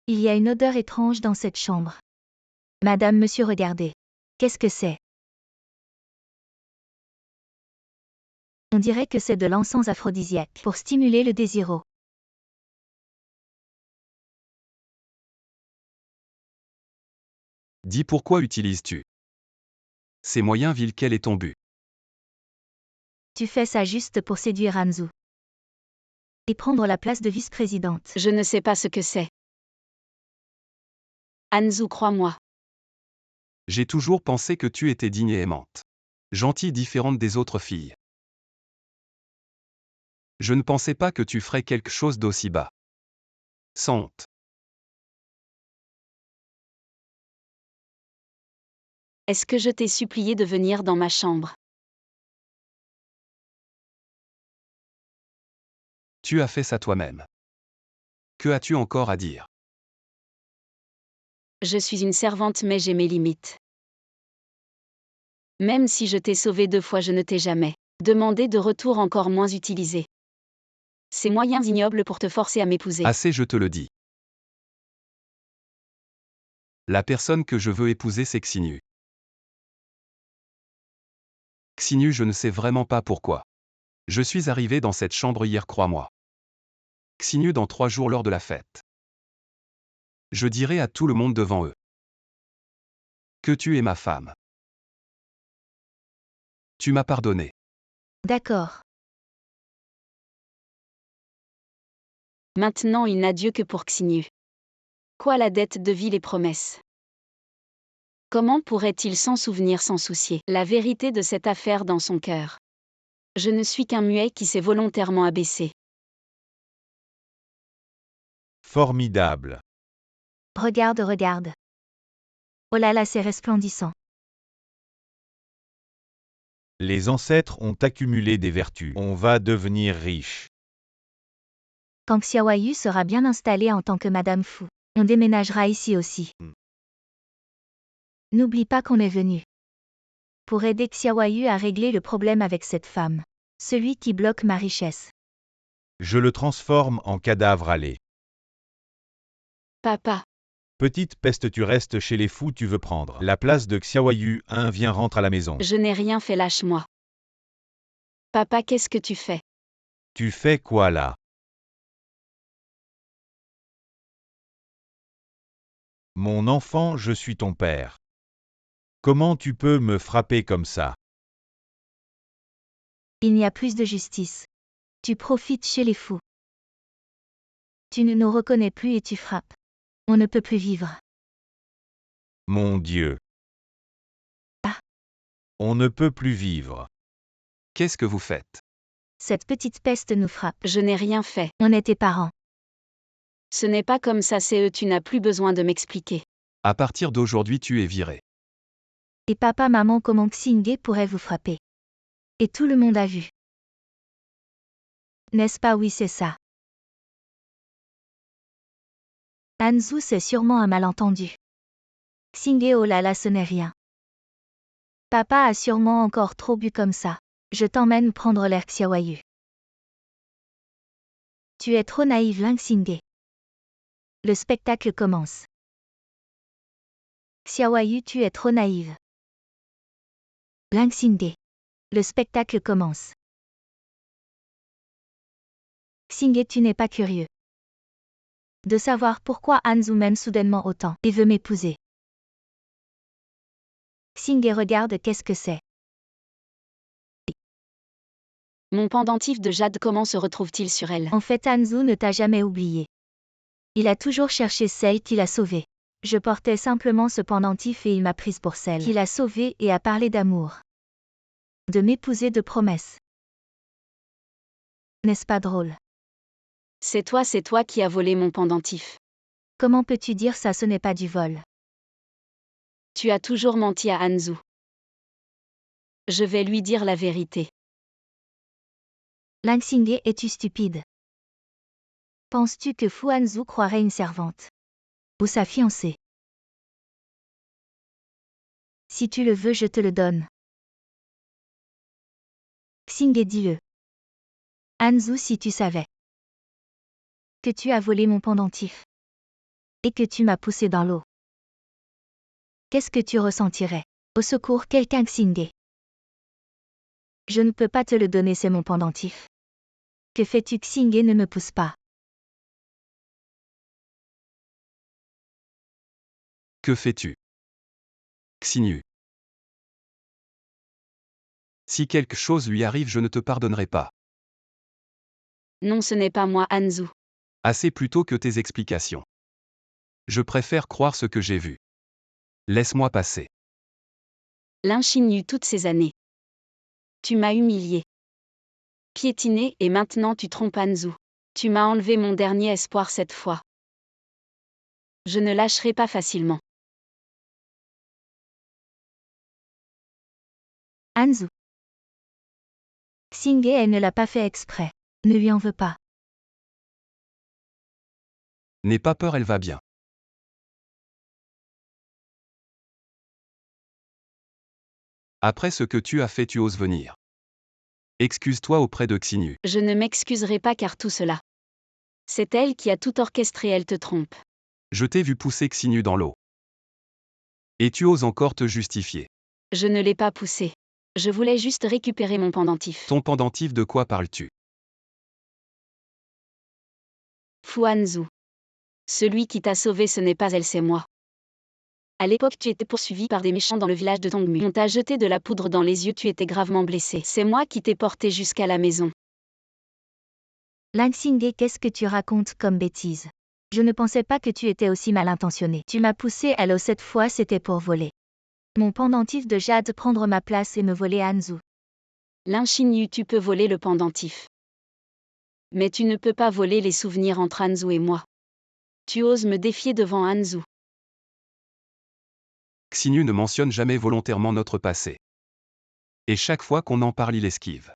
Il y a une odeur étrange dans cette chambre. Madame, monsieur, regardez. Qu'est-ce que c'est? On dirait que c'est de l'encens aphrodisiaque pour stimuler le désir. Dis pourquoi utilises-tu ces moyens vils? Quel est ton but? Tu fais ça juste pour séduire Hanzu. Et prendre la place de vice-présidente. Je ne sais pas ce que c'est. Hanzu, crois-moi. J'ai toujours pensé que tu étais digne et aimante. Gentille, différente des autres filles. Je ne pensais pas que tu ferais quelque chose d'aussi bas. Sans honte. Est-ce que je t'ai supplié de venir dans ma chambre? Tu as fait ça toi-même. Que as-tu encore à dire? Je suis une servante mais j'ai mes limites. Même si je t'ai sauvé 2 fois, je ne t'ai jamais demandé de retour, encore moins utilisé ces moyens ignobles pour te forcer à m'épouser. Assez, je te le dis. La personne que je veux épouser, c'est Xinyu. Xinyu, je ne sais vraiment pas pourquoi. Je suis arrivé dans cette chambre hier, crois-moi. Xinyu, dans 3 jours lors de la fête. Je dirai à tout le monde devant eux que tu es ma femme. Tu m'as pardonné. D'accord. Maintenant il n'a Dieu que pour Xinyu. Quoi, la dette de vie, les promesses? Comment pourrait-il s'en souvenir sans soucier la vérité de cette affaire dans son cœur? Je ne suis qu'un muet qui s'est volontairement abaissé. Formidable. Regarde, regarde. Oh là là, c'est resplendissant. Les ancêtres ont accumulé des vertus. On va devenir riche. Quand Xiaoyu sera bien installée en tant que Madame Fu, on déménagera ici aussi. N'oublie pas qu'on est venu pour aider Xiaoyu à régler le problème avec cette femme. Celui qui bloque ma richesse. Je le transforme en cadavre à lait. Papa, Petite peste, tu restes chez les fous, tu veux prendre la place de Xiaoyu, viens, rentre à la maison. je n'ai rien fait, lâche-moi. Papa, qu'est-ce que tu fais? Tu fais quoi là? Mon enfant, je suis ton père. Comment tu peux me frapper comme ça? Il n'y a plus de justice. Tu profites chez les fous. Tu ne nous reconnais plus et tu frappes. On ne peut plus vivre. Mon Dieu. Ah. On ne peut plus vivre. Qu'est-ce que vous faites? Cette petite peste nous frappe. Je n'ai rien fait. On est tes parents. Ce n'est pas comme ça, c'est eux, tu n'as plus besoin de m'expliquer. À partir d'aujourd'hui, tu es viré. Et papa, maman, comment Xingye pourrait vous frapper? Et tout le monde a vu. N'est-ce pas? Oui, c'est ça. Hanzu, c'est sûrement un malentendu. Xingye, oh là là, ce n'est rien. Papa a sûrement encore trop bu comme ça. Je t'emmène prendre l'air, Xiaoyu. Tu es trop naïve, Ling Xingye. Le spectacle commence. Xiaoyu, tu es trop naïve. Ling Xingye. Le spectacle commence. Xingye, tu n'es pas curieux de savoir pourquoi Hanzu m'aime soudainement autant et veut m'épouser. Xingye, regarde, qu'est-ce que c'est? Mon pendentif de jade, comment se retrouve-t-il sur elle? En fait, Hanzu ne t'a jamais oublié. Il a toujours cherché celle qui l'a sauvée. Je portais simplement ce pendentif et il m'a prise pour celle qui l'a sauvée et a parlé d'amour. De m'épouser, de promesses. N'est-ce pas drôle? C'est toi qui as volé mon pendentif. Comment peux-tu dire ça? Ce n'est pas du vol. Tu as toujours menti à Hanzu. Je vais lui dire la vérité. Ling Xingye, es-tu stupide? Penses-tu que Fu Hanzu croirait une servante? Ou sa fiancée? Si tu le veux, je te le donne. Xingye, dis-le. Hanzu, si tu savais que tu as volé mon pendentif et que tu m'as poussé dans l'eau, qu'est-ce que tu ressentirais? Au secours, quelqu'un Xingé. Je ne peux pas te le donner, c'est mon pendentif. Que fais-tu? Xingé, ne me pousse pas. Que fais-tu? Xinyu. Si quelque chose lui arrive, je ne te pardonnerai pas. Non, ce n'est pas moi, Hanzu. Assez plutôt que tes explications. Je préfère croire ce que j'ai vu. Laisse-moi passer. Lin Xinyu toutes ces années. Tu m'as humilié, piétiné, et maintenant tu trompes Hanzu. Tu m'as enlevé mon dernier espoir cette fois. Je ne lâcherai pas facilement. Hanzu. Xingé, elle ne l'a pas fait exprès. Ne lui en veux pas. N'aie pas peur, elle va bien. Après ce que tu as fait, tu oses venir. Excuse-toi auprès de Xinyu. Je ne m'excuserai pas car tout cela. C'est elle qui a tout orchestré, elle te trompe. Je t'ai vu pousser Xinyu dans l'eau. Et tu oses encore te justifier. Je ne l'ai pas poussé. Je voulais juste récupérer mon pendentif. Ton pendentif, de quoi parles-tu? Fu Hanzu. Celui qui t'a sauvé, ce n'est pas elle, c'est moi. À l'époque, tu étais poursuivi par des méchants dans le village de Tongmu. On t'a jeté de la poudre dans les yeux, tu étais gravement blessé. C'est moi qui t'ai porté jusqu'à la maison. Lin Xingé, qu'est-ce que tu racontes comme bêtise? Je ne pensais pas que tu étais aussi mal intentionné. Tu m'as poussé à l'eau cette fois, c'était pour voler mon pendentif de jade, prendre ma place et me voler Hanzu. Lin Xinyu, tu peux voler le pendentif. Mais tu ne peux pas voler les souvenirs entre Hanzu et moi. Tu oses me défier devant Hanzu. Xinyu ne mentionne jamais volontairement notre passé. Et chaque fois qu'on en parle, il esquive.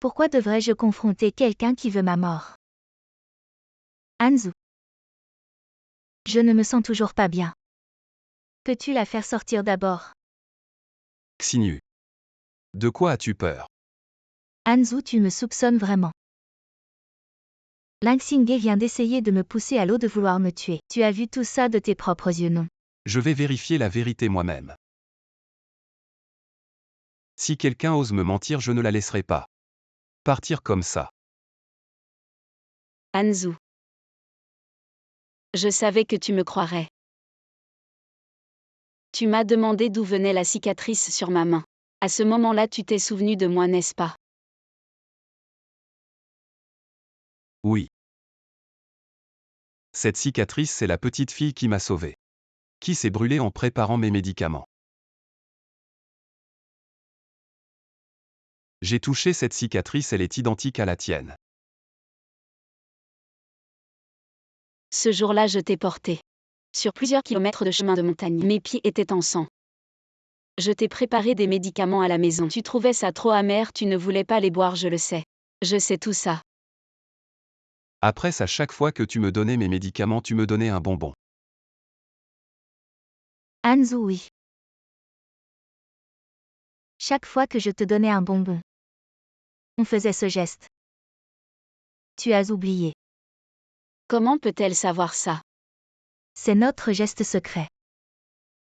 Pourquoi devrais-je confronter quelqu'un qui veut ma mort? Hanzu. Je ne me sens toujours pas bien. Peux-tu la faire sortir d'abord? Xinyu. De quoi as-tu peur? Hanzu, tu me soupçonnes vraiment. Lin Xingé vient d'essayer de me pousser à l'eau, de vouloir me tuer. Tu as vu tout ça de tes propres yeux, non? Je vais vérifier la vérité moi-même. Si quelqu'un ose me mentir, je ne la laisserai pas partir comme ça. Hanzu. Je savais que tu me croirais. Tu m'as demandé d'où venait la cicatrice sur ma main. À ce moment-là, tu t'es souvenu de moi, n'est-ce pas? Oui. Cette cicatrice, c'est la petite fille qui m'a sauvé. Qui s'est brûlée en préparant mes médicaments. J'ai touché cette cicatrice, elle est identique à la tienne. Ce jour-là, je t'ai porté sur plusieurs kilomètres de chemin de montagne. Mes pieds étaient en sang. Je t'ai préparé des médicaments à la maison. Tu trouvais ça trop amer, tu ne voulais pas les boire, je le sais. Je sais tout ça. Après ça, chaque fois que tu me donnais mes médicaments, tu me donnais un bonbon. Hanzu, oui. Chaque fois que je te donnais un bonbon, on faisait ce geste. Tu as oublié. Comment peut-elle savoir ça? C'est notre geste secret.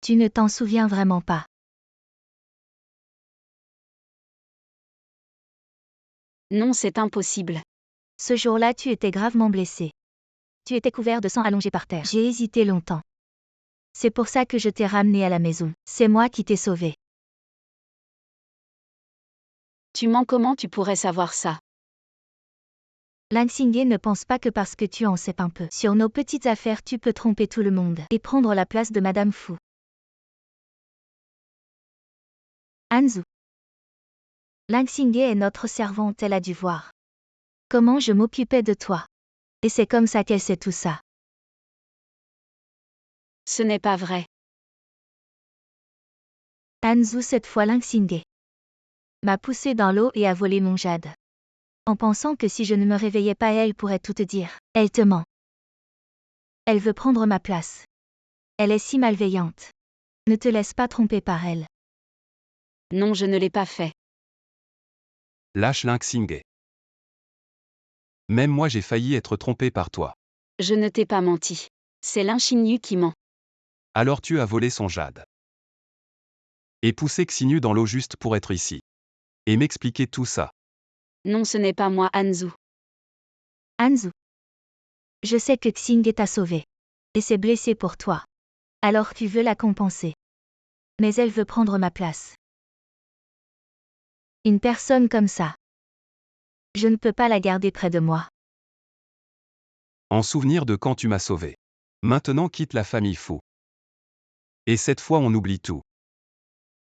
Tu ne t'en souviens vraiment pas. Non, c'est impossible. Ce jour-là, tu étais gravement blessé. Tu étais couvert de sang, allongé par terre. J'ai hésité longtemps. C'est pour ça que je t'ai ramené à la maison. C'est moi qui t'ai sauvé. Tu mens, comment tu pourrais savoir ça? Lin Xingé ne pense pas que parce que tu en sais un peu sur nos petites affaires, tu peux tromper tout le monde et prendre la place de Madame Fu. Hanzu. Lin Xingé est notre servante, elle a dû voir comment je m'occupais de toi. Et c'est comme ça qu'elle sait tout ça. Ce n'est pas vrai. Hanzu, cette fois Lin Xingé m'a poussé dans l'eau et a volé mon jade. En pensant que si je ne me réveillais pas, elle pourrait tout te dire. Elle te ment. Elle veut prendre ma place. Elle est si malveillante. Ne te laisse pas tromper par elle. Non, je ne l'ai pas fait. Lâche Lin Xingé. Même moi j'ai failli être trompé par toi. Je ne t'ai pas menti. C'est l'Inchinyu qui ment. Alors tu as volé son jade. Et poussé Xinyu dans l'eau juste pour être ici. Et m'expliquer tout ça. Non, ce n'est pas moi, Hanzu. Hanzu. Je sais que Xingye t'a sauvé. Et s'est blessée pour toi. Alors tu veux la compenser. Mais elle veut prendre ma place. Une personne comme ça. Je ne peux pas la garder près de moi. En souvenir de quand tu m'as sauvé. Maintenant quitte la famille Fu. Et cette fois on oublie tout.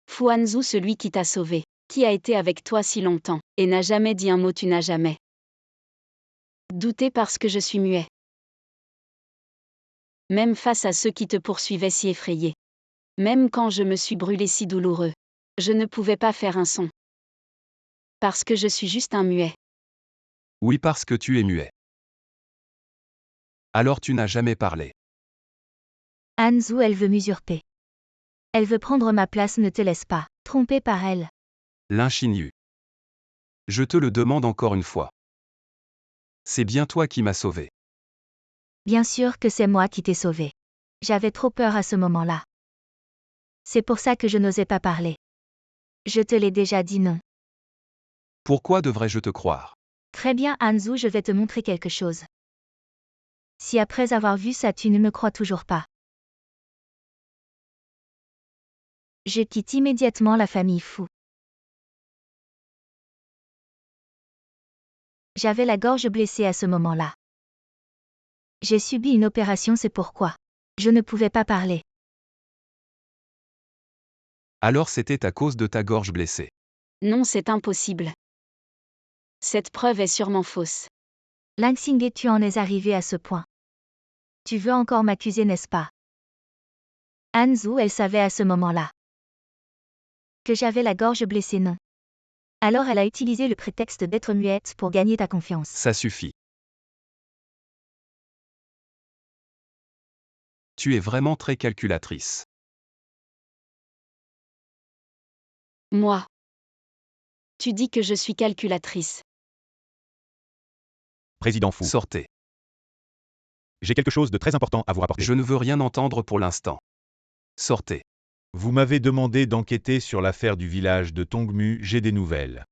Fu Hanzu, celui qui t'a sauvé, qui a été avec toi si longtemps, et n'a jamais dit un mot, tu n'as jamais douté parce que je suis muet. Même face à ceux qui te poursuivaient si effrayés. Même quand je me suis brûlé si douloureux. Je ne pouvais pas faire un son. Parce que je suis juste un muet. Oui, parce que tu es muet. Alors tu n'as jamais parlé. Hanzu, elle veut m'usurper. Elle veut prendre ma place, ne te laisse pas tromper par elle. L'Inchinyu. Je te le demande encore une fois. C'est bien toi qui m'as sauvé. Bien sûr que c'est moi qui t'ai sauvé. J'avais trop peur à ce moment-là. C'est pour ça que je n'osais pas parler. Je te l'ai déjà dit non. Pourquoi devrais-je te croire? Très bien Hanzu, je vais te montrer quelque chose. Si après avoir vu ça tu ne me crois toujours pas. Je quitte immédiatement la famille Fu. J'avais la gorge blessée à ce moment-là. J'ai subi une opération, c'est pourquoi. Je ne pouvais pas parler. Alors c'était à cause de ta gorge blessée. Non, c'est impossible. Cette preuve est sûrement fausse. Xingye, tu en es arrivé à ce point. Tu veux encore m'accuser, n'est-ce pas? Hanzu, elle savait à ce moment-là que j'avais la gorge blessée, non. Alors elle a utilisé le prétexte d'être muette pour gagner ta confiance. Ça suffit. Tu es vraiment très calculatrice. Moi. Tu dis que je suis calculatrice. Président Fu, Sortez. j'ai quelque chose de très important à vous rapporter. Je ne veux rien entendre pour l'instant. Sortez. Vous m'avez demandé d'enquêter sur l'affaire du village de Tongmu, j'ai des nouvelles.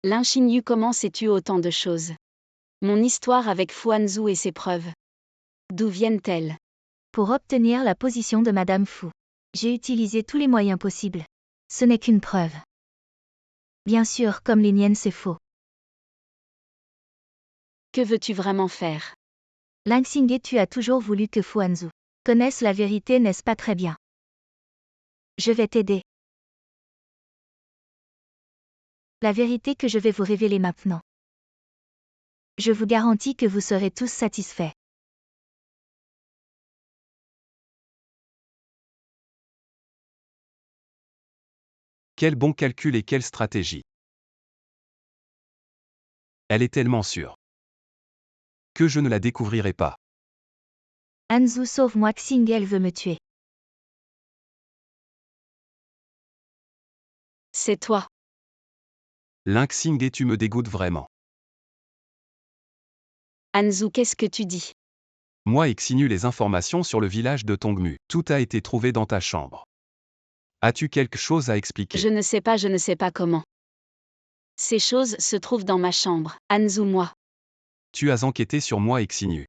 L'Inchinyu, comment sais-tu autant de choses? Mon histoire avec Fu Hanzu et ses preuves. D'où viennent-elles? Pour obtenir la position de Madame Fu, j'ai utilisé tous les moyens possibles. Ce n'est qu'une preuve. Bien sûr, comme les miennes, c'est faux. Que veux-tu vraiment faire? Xingye, tu as toujours voulu que Fu Hanzu connaisse la vérité, n'est-ce pas? Très bien. Je vais t'aider. La vérité que je vais vous révéler maintenant. Je vous garantis que vous serez tous satisfaits. Quel bon calcul et quelle stratégie. Elle est tellement sûre. Que je ne la découvrirai pas. Hanzu, sauve-moi, Xingye, elle veut me tuer. C'est toi. Xingye, tu me dégoûtes vraiment. Hanzu, qu'est-ce que tu dis? Moi Xinyu les informations sur le village de Tongmu. Tout a été trouvé dans ta chambre. As-tu quelque chose à expliquer? Je ne sais pas comment. Ces choses se trouvent dans ma chambre, Hanzu, moi. Tu as enquêté sur moi Xinyu.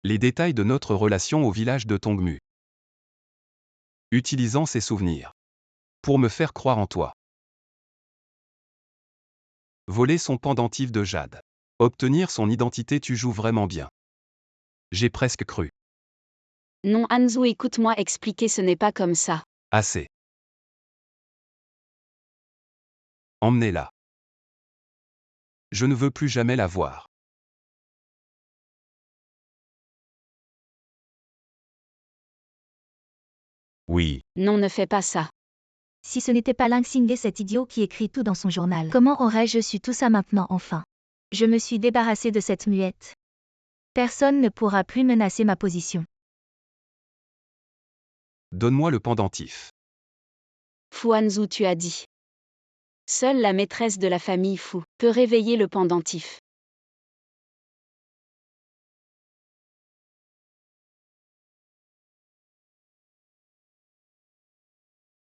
Les détails de notre relation au village de Tongmu. Utilisant ces souvenirs. Pour me faire croire en toi. Voler son pendentif de jade. Obtenir son identité, tu joues vraiment bien. J'ai presque cru. Non, Hanzu, écoute-moi expliquer, ce n'est pas comme ça. Assez. Emmenez-la. Je ne veux plus jamais la voir. Oui, Non, ne fais pas ça. Si ce n'était pas Xingye, cet idiot qui écrit tout dans son journal, comment aurais-je su tout ça maintenant enfin? Je me suis débarrassée de cette muette. Personne ne pourra plus menacer ma position. Donne-moi le pendentif. Fu Hanzu, tu as dit. Seule la maîtresse de la famille Fu peut réveiller le pendentif.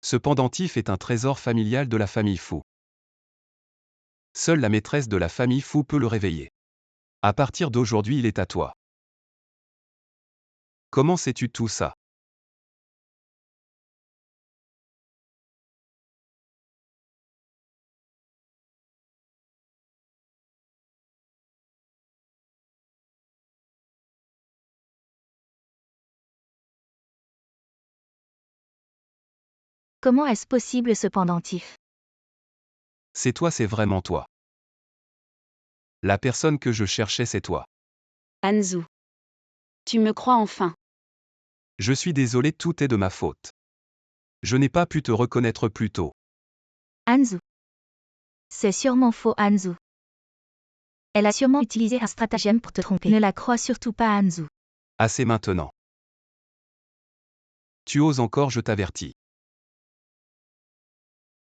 Ce pendentif est un trésor familial de la famille Fu. Seule la maîtresse de la famille Fu peut le réveiller. À partir d'aujourd'hui, il est à toi. Comment sais-tu tout ça? Comment est-ce possible ce pendentif? C'est toi, c'est vraiment toi. La personne que je cherchais, c'est toi. Hanzu. Tu me crois enfin. Je suis désolé, tout est de ma faute. Je n'ai pas pu te reconnaître plus tôt. Hanzu. C'est sûrement faux, Hanzu. Elle a sûrement utilisé un stratagème pour te tromper. Ne la crois surtout pas, Hanzu. Assez maintenant. Tu oses encore, je t'avertis.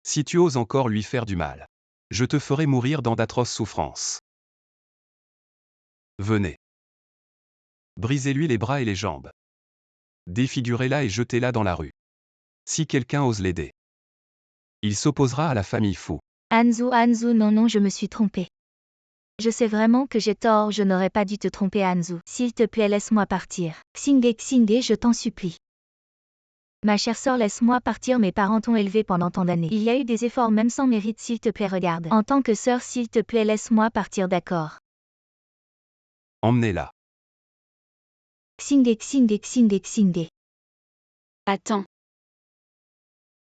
Si tu oses encore lui faire du mal, je te ferai mourir dans d'atroces souffrances. Venez. Brisez-lui les bras et les jambes. Défigurez-la et jetez-la dans la rue. Si quelqu'un ose l'aider, il s'opposera à la famille Fu. Hanzu, non, je me suis trompée. Je sais vraiment que j'ai tort, je n'aurais pas dû te tromper, Hanzu. S'il te plaît, laisse-moi partir. Xingé, je t'en supplie. Ma chère sœur, laisse-moi partir, mes parents t'ont élevé pendant tant d'années. Il y a eu des efforts même sans mérite, s'il te plaît, regarde. En tant que sœur, s'il te plaît, laisse-moi partir, d'accord. Emmenez-la. Xingé. Attends.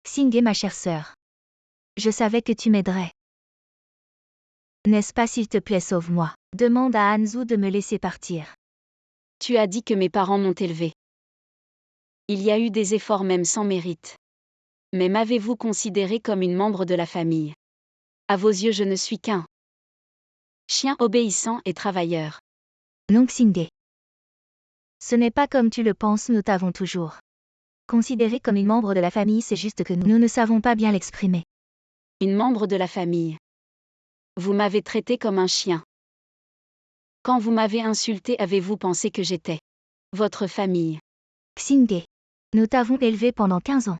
Xingé, ma chère sœur. Je savais que tu m'aiderais. N'est-ce pas, s'il te plaît, sauve-moi. Demande à Hanzu de me laisser partir. Tu as dit que mes parents m'ont élevé. Il y a eu des efforts même sans mérite. Mais m'avez-vous considéré comme une membre de la famille? À vos yeux, je ne suis qu'un chien obéissant et travailleur. Non, Xingé. Ce n'est pas comme tu le penses, nous t'avons toujours considéré comme une membre de la famille, c'est juste que nous ne savons pas bien l'exprimer. Une membre de la famille. Vous m'avez traité comme un chien. Quand vous m'avez insulté, avez-vous pensé que j'étais votre famille? Xingé. Nous t'avons élevé pendant 15 ans.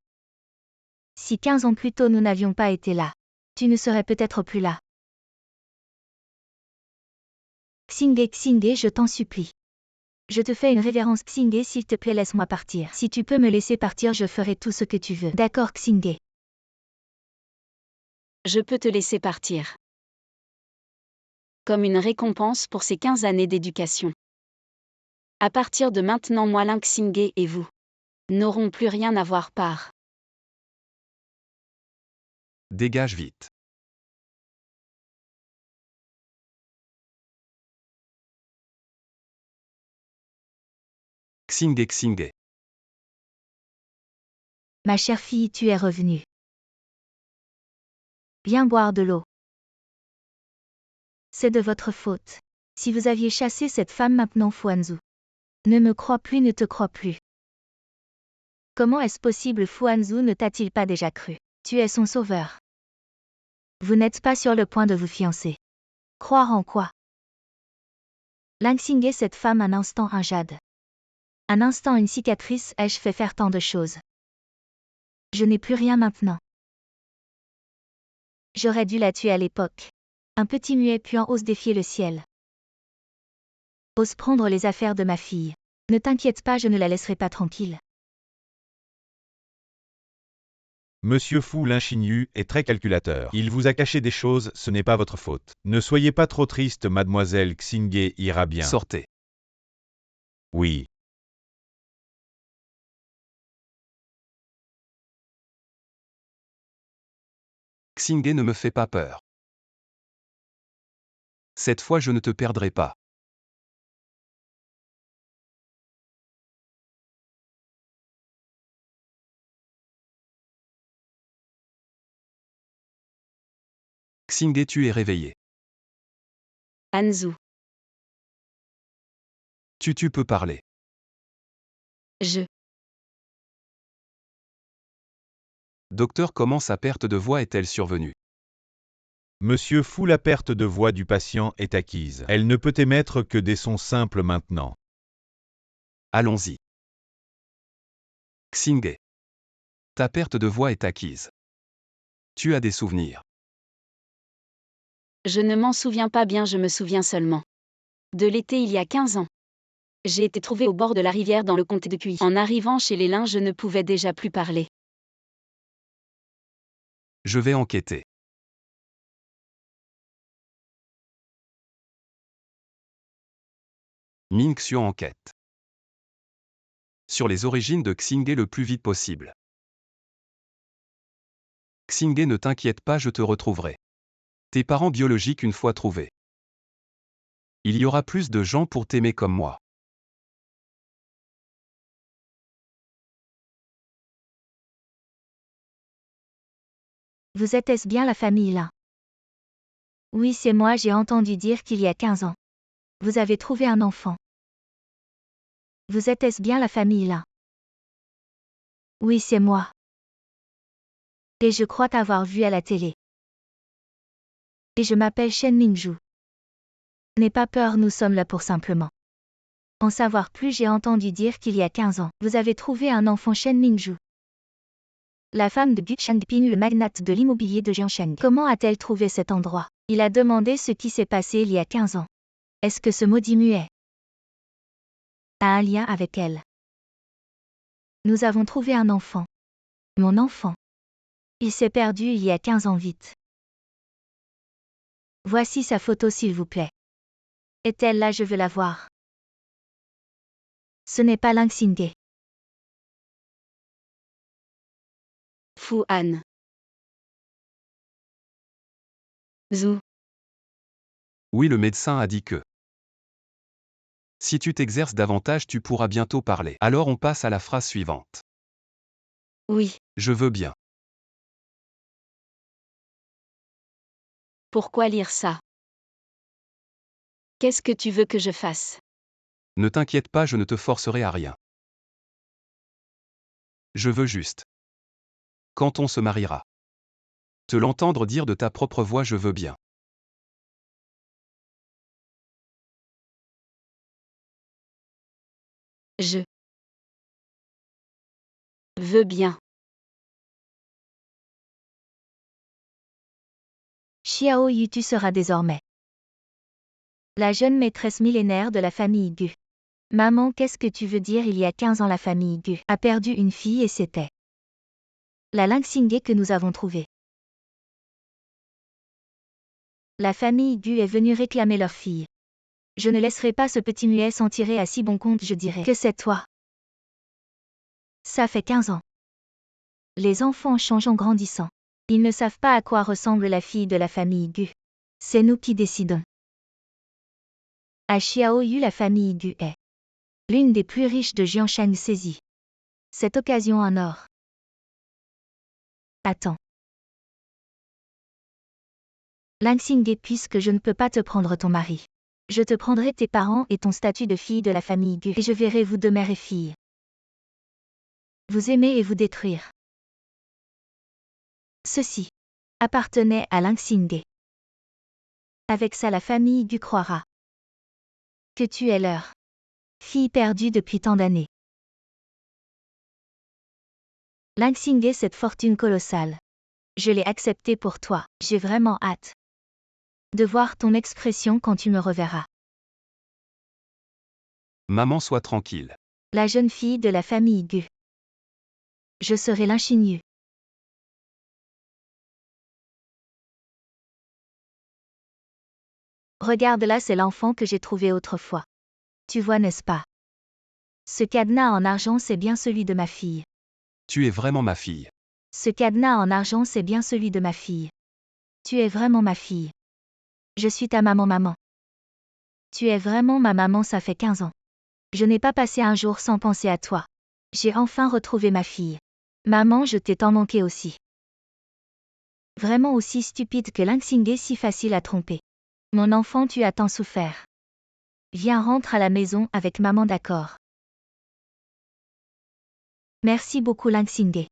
Si 15 ans plus tôt nous n'avions pas été là, tu ne serais peut-être plus là. Xingé, je t'en supplie. Je te fais une révérence, Xingé, s'il te plaît, laisse-moi partir. Si tu peux me laisser partir, je ferai tout ce que tu veux. D'accord, Xingé. Je peux te laisser partir. Comme une récompense pour ces 15 années d'éducation. À partir de maintenant, moi, Xingé et vous n'aurons plus rien à voir part. Dégage vite. Xingé. Ma chère fille, tu es revenue. Viens boire de l'eau. C'est de votre faute. Si vous aviez chassé cette femme maintenant, Fu Hanzu. Ne me crois plus, ne te crois plus. Comment est-ce possible, Fu Hanzu ne t'a-t-il pas déjà cru? Tu es son sauveur. Vous n'êtes pas sur le point de vous fiancer. Croire en quoi? Xingé, cette femme, un instant un jade. Un instant une cicatrice, ai-je fait faire tant de choses? Je n'ai plus rien maintenant. J'aurais dû la tuer à l'époque. Un petit muet puant ose défier le ciel. Ose prendre les affaires de ma fille. Ne t'inquiète pas, je ne la laisserai pas tranquille. Monsieur Fu Linxinyu est très calculateur. Il vous a caché des choses, ce n'est pas votre faute. Ne soyez pas trop triste, mademoiselle Xingé ira bien. Sortez. Oui. Xingé ne me fait pas peur. Cette fois, je ne te perdrai pas. Xingé, tu es réveillé. Hanzu. Tu peux parler. Docteur, comment sa perte de voix est-elle survenue? Monsieur Fou, la perte de voix du patient est acquise. Elle ne peut émettre que des sons simples maintenant. Allons-y. Xingé. Ta perte de voix est acquise. Tu as des souvenirs. Je ne m'en souviens pas bien, je me souviens seulement de l'été il y a 15 ans. J'ai été trouvée au bord de la rivière dans le comté de Cuy. En arrivant chez les Lins, je ne pouvais déjà plus parler. Je vais enquêter. Ming Xiu enquête. Sur les origines de Xingé le plus vite possible. Xingé, ne t'inquiète pas, je te retrouverai. Tes parents biologiques une fois trouvés. Il y aura plus de gens pour t'aimer comme moi. Vous êtes-ce bien la famille là? Oui, c'est moi, j'ai entendu dire qu'il y a 15 ans. Vous avez trouvé un enfant. Vous êtes-ce bien la famille là? Oui, c'est moi. Et je crois t'avoir vu à la télé. Et je m'appelle Shen Mingju. N'aie pas peur, nous sommes là pour simplement en savoir plus. J'ai entendu dire qu'il y a 15 ans, vous avez trouvé un enfant, Shen Mingju. La femme de Gu Changping, le magnate de l'immobilier de Jiangsheng. Comment a-t-elle trouvé cet endroit? Il a demandé ce qui s'est passé il y a 15 ans. Est-ce que ce maudit muet a un lien avec elle? Nous avons trouvé un enfant. Mon enfant. Il s'est perdu il y a 15 ans, vite. Voici sa photo s'il vous plaît. Est-elle là? Je veux la voir. Ce n'est pas Ling Xingé. Fu Han. Zhu. Oui, le médecin a dit que si tu t'exerces davantage, tu pourras bientôt parler. Alors on passe à la phrase suivante. Oui. Je veux bien. Pourquoi lire ça? Qu'est-ce que tu veux que je fasse? Ne t'inquiète pas, je ne te forcerai à rien. Je veux juste. Quand on se mariera. Te l'entendre dire de ta propre voix, je veux bien. Je veux bien. Xiao Yu, tu seras désormais la jeune maîtresse millénaire de la famille Gu. Maman, qu'est-ce que tu veux dire? Il y a 15 ans, la famille Gu a perdu une fille et c'était la Ling Xingé que nous avons trouvée. La famille Gu est venue réclamer leur fille. Je ne laisserai pas ce petit muet s'en tirer à si bon compte, je dirais que c'est toi. Ça fait 15 ans. Les enfants changent en grandissant. Ils ne savent pas à quoi ressemble la fille de la famille Gu. C'est nous qui décidons. À Xiaoyu, la famille Gu est l'une des plus riches de Jiangsheng. Saisit cette occasion en or. Attends. Ling Xingé, puisque je ne peux pas te prendre ton mari, je te prendrai tes parents et ton statut de fille de la famille Gu, et je verrai vous deux, mère et fille. Vous aimer et vous détruire. Ceci appartenait à Ling Xingé. Avec ça, la famille Gu croira que tu es leur fille perdue depuis tant d'années. Ling Xingé, cette fortune colossale, je l'ai acceptée pour toi. J'ai vraiment hâte de voir ton expression quand tu me reverras. Maman, sois tranquille. La jeune fille de la famille Gu. Je serai Lin Xingyu. Regarde là, c'est l'enfant que j'ai trouvé autrefois. Tu vois, n'est-ce pas? Ce cadenas en argent, c'est bien celui de ma fille. Tu es vraiment ma fille. Ce cadenas en argent, c'est bien celui de ma fille. Tu es vraiment ma fille. Je suis ta maman, maman. Tu es vraiment ma maman, ça fait 15 ans. Je n'ai pas passé un jour sans penser à toi. J'ai enfin retrouvé ma fille. Maman, je t'ai tant manqué aussi. Vraiment aussi stupide que Ling Xingé, si facile à tromper. Mon enfant, tu as tant souffert. Viens, rentre à la maison avec maman, d'accord? Merci beaucoup, Ling Xingé.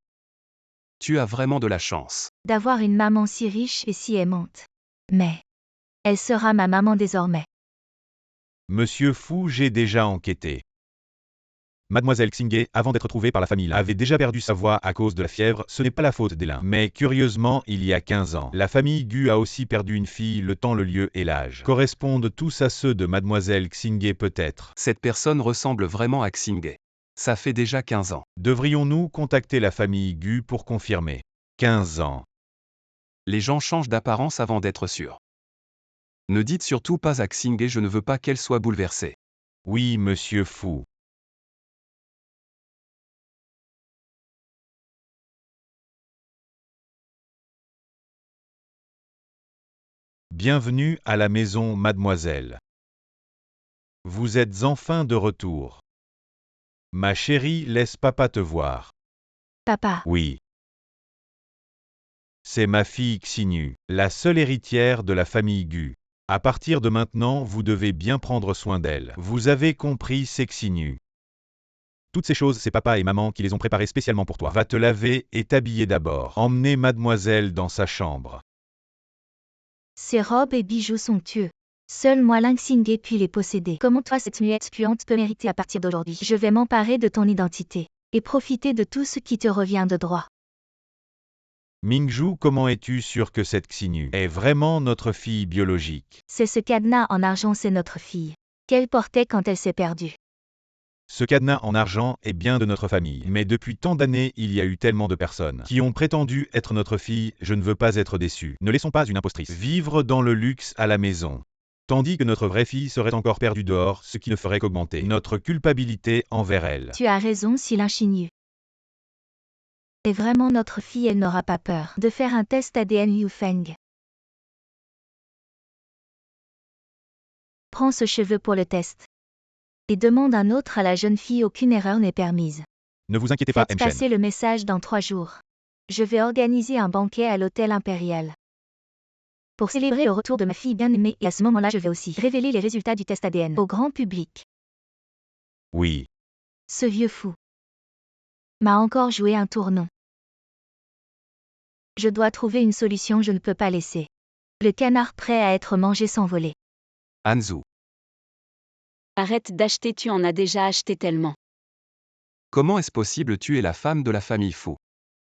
Tu as vraiment de la chance. D'avoir une maman si riche et si aimante. Mais elle sera ma maman désormais. Monsieur Fu, j'ai déjà enquêté. Mademoiselle Xingé, avant d'être trouvée par la famille, avait déjà perdu sa voix à cause de la fièvre. Ce n'est pas la faute d'Elin. Mais curieusement, il y a 15 ans, la famille Gu a aussi perdu une fille. Le temps, le lieu et l'âge correspondent tous à ceux de Mademoiselle Xingé peut-être. Cette personne ressemble vraiment à Xingé. Ça fait déjà 15 ans. Devrions-nous contacter la famille Gu pour confirmer? 15 ans. Les gens changent d'apparence avant d'être sûrs. Ne dites surtout pas à Xingé, je ne veux pas qu'elle soit bouleversée. Oui, monsieur Fu. Bienvenue à la maison, mademoiselle. Vous êtes enfin de retour. Ma chérie, laisse papa te voir. Papa, Oui. C'est ma fille Xinu, la seule héritière de la famille Gu. À partir de maintenant, vous devez bien prendre soin d'elle. Vous avez compris, c'est Xinu. Toutes ces choses, c'est papa et maman qui les ont préparées spécialement pour toi. Va te laver et t'habiller d'abord. Emmenez mademoiselle dans sa chambre. ces robes et bijoux somptueux. Seul moi Xingé puis les posséder. Comment toi cette muette puante peut mériter à partir d'aujourd'hui? Je vais m'emparer de ton identité et profiter de tout ce qui te revient de droit. Mingju, comment es-tu sûr que cette Xinu est vraiment notre fille biologique? C'est ce cadenas en argent, c'est notre fille. Qu'elle portait quand elle s'est perdue. Ce cadenas en argent est bien de notre famille, mais depuis tant d'années, il y a eu tellement de personnes qui ont prétendu être notre fille, je ne veux pas être déçu. Ne laissons pas une impostrice vivre dans le luxe à la maison. Tandis que notre vraie fille serait encore perdue dehors, ce qui ne ferait qu'augmenter notre culpabilité envers elle. Tu as raison, Silin Xinyu. Et vraiment notre fille, elle n'aura pas peur de faire un test ADN Yufeng. Prends ce cheveu pour le test. Et demande un autre à la jeune fille, aucune erreur n'est permise. Ne vous inquiétez pas, Faites Mchen. passer le message dans 3 jours. Je vais organiser un banquet à l'hôtel impérial. Pour célébrer le retour de ma fille bien-aimée, et à ce moment-là je vais aussi révéler les résultats du test ADN au grand public. Oui. Ce vieux fou m'a encore joué un tournon. Je dois trouver une solution, je ne peux pas laisser le canard prêt à être mangé s'envoler. Hanzu. Arrête d'acheter, tu en as déjà acheté tellement. Comment est-ce possible? Tu es la femme de la famille Fu.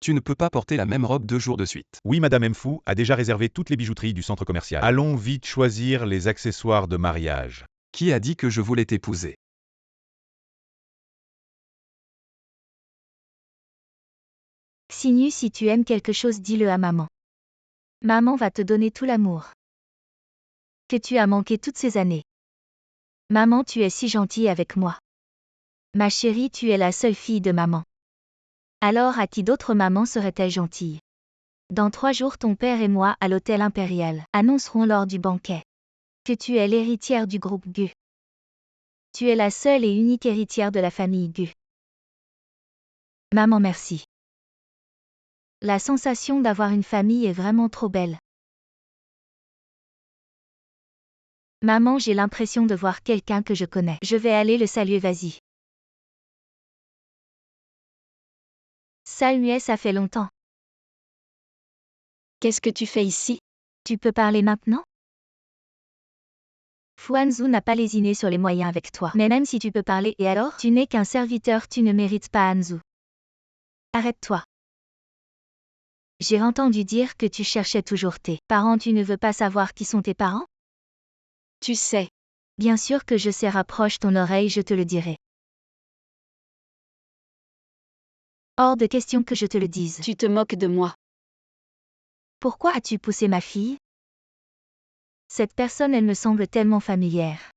Tu ne peux pas porter la même robe 2 jours de suite. Oui, Madame Mfu a déjà réservé toutes les bijouteries du centre commercial. Allons vite choisir les accessoires de mariage. Qui a dit que je voulais t'épouser? Xinyu, si tu aimes quelque chose, dis-le à maman. Maman va te donner tout l'amour que tu as manqué toutes ces années. Maman, tu es si gentille avec moi. Ma chérie, tu es la seule fille de maman. Alors à qui d'autre maman serait-elle gentille? Dans 3 jours, ton père et moi, à l'hôtel impérial, annoncerons lors du banquet que tu es l'héritière du groupe Gu. Tu es la seule et unique héritière de la famille Gu. Maman, merci. La sensation d'avoir une famille est vraiment trop belle. Maman, j'ai l'impression de voir quelqu'un que je connais. Je vais aller le saluer, vas-y. Salut, ça fait longtemps. Qu'est-ce que tu fais ici? Tu peux parler maintenant? Fuanzu n'a pas lésiné sur les moyens avec toi. Mais même si tu peux parler, et alors? Tu n'es qu'un serviteur, tu ne mérites pas Hanzu. Arrête-toi. J'ai entendu dire que tu cherchais toujours tes parents, tu ne veux pas savoir qui sont tes parents? Tu sais. Bien sûr que je sais, rapproche ton oreille, je te le dirai. Hors de question que je te le dise. Tu te moques de moi. Pourquoi as-tu poussé ma fille? Cette personne, elle me semble tellement familière.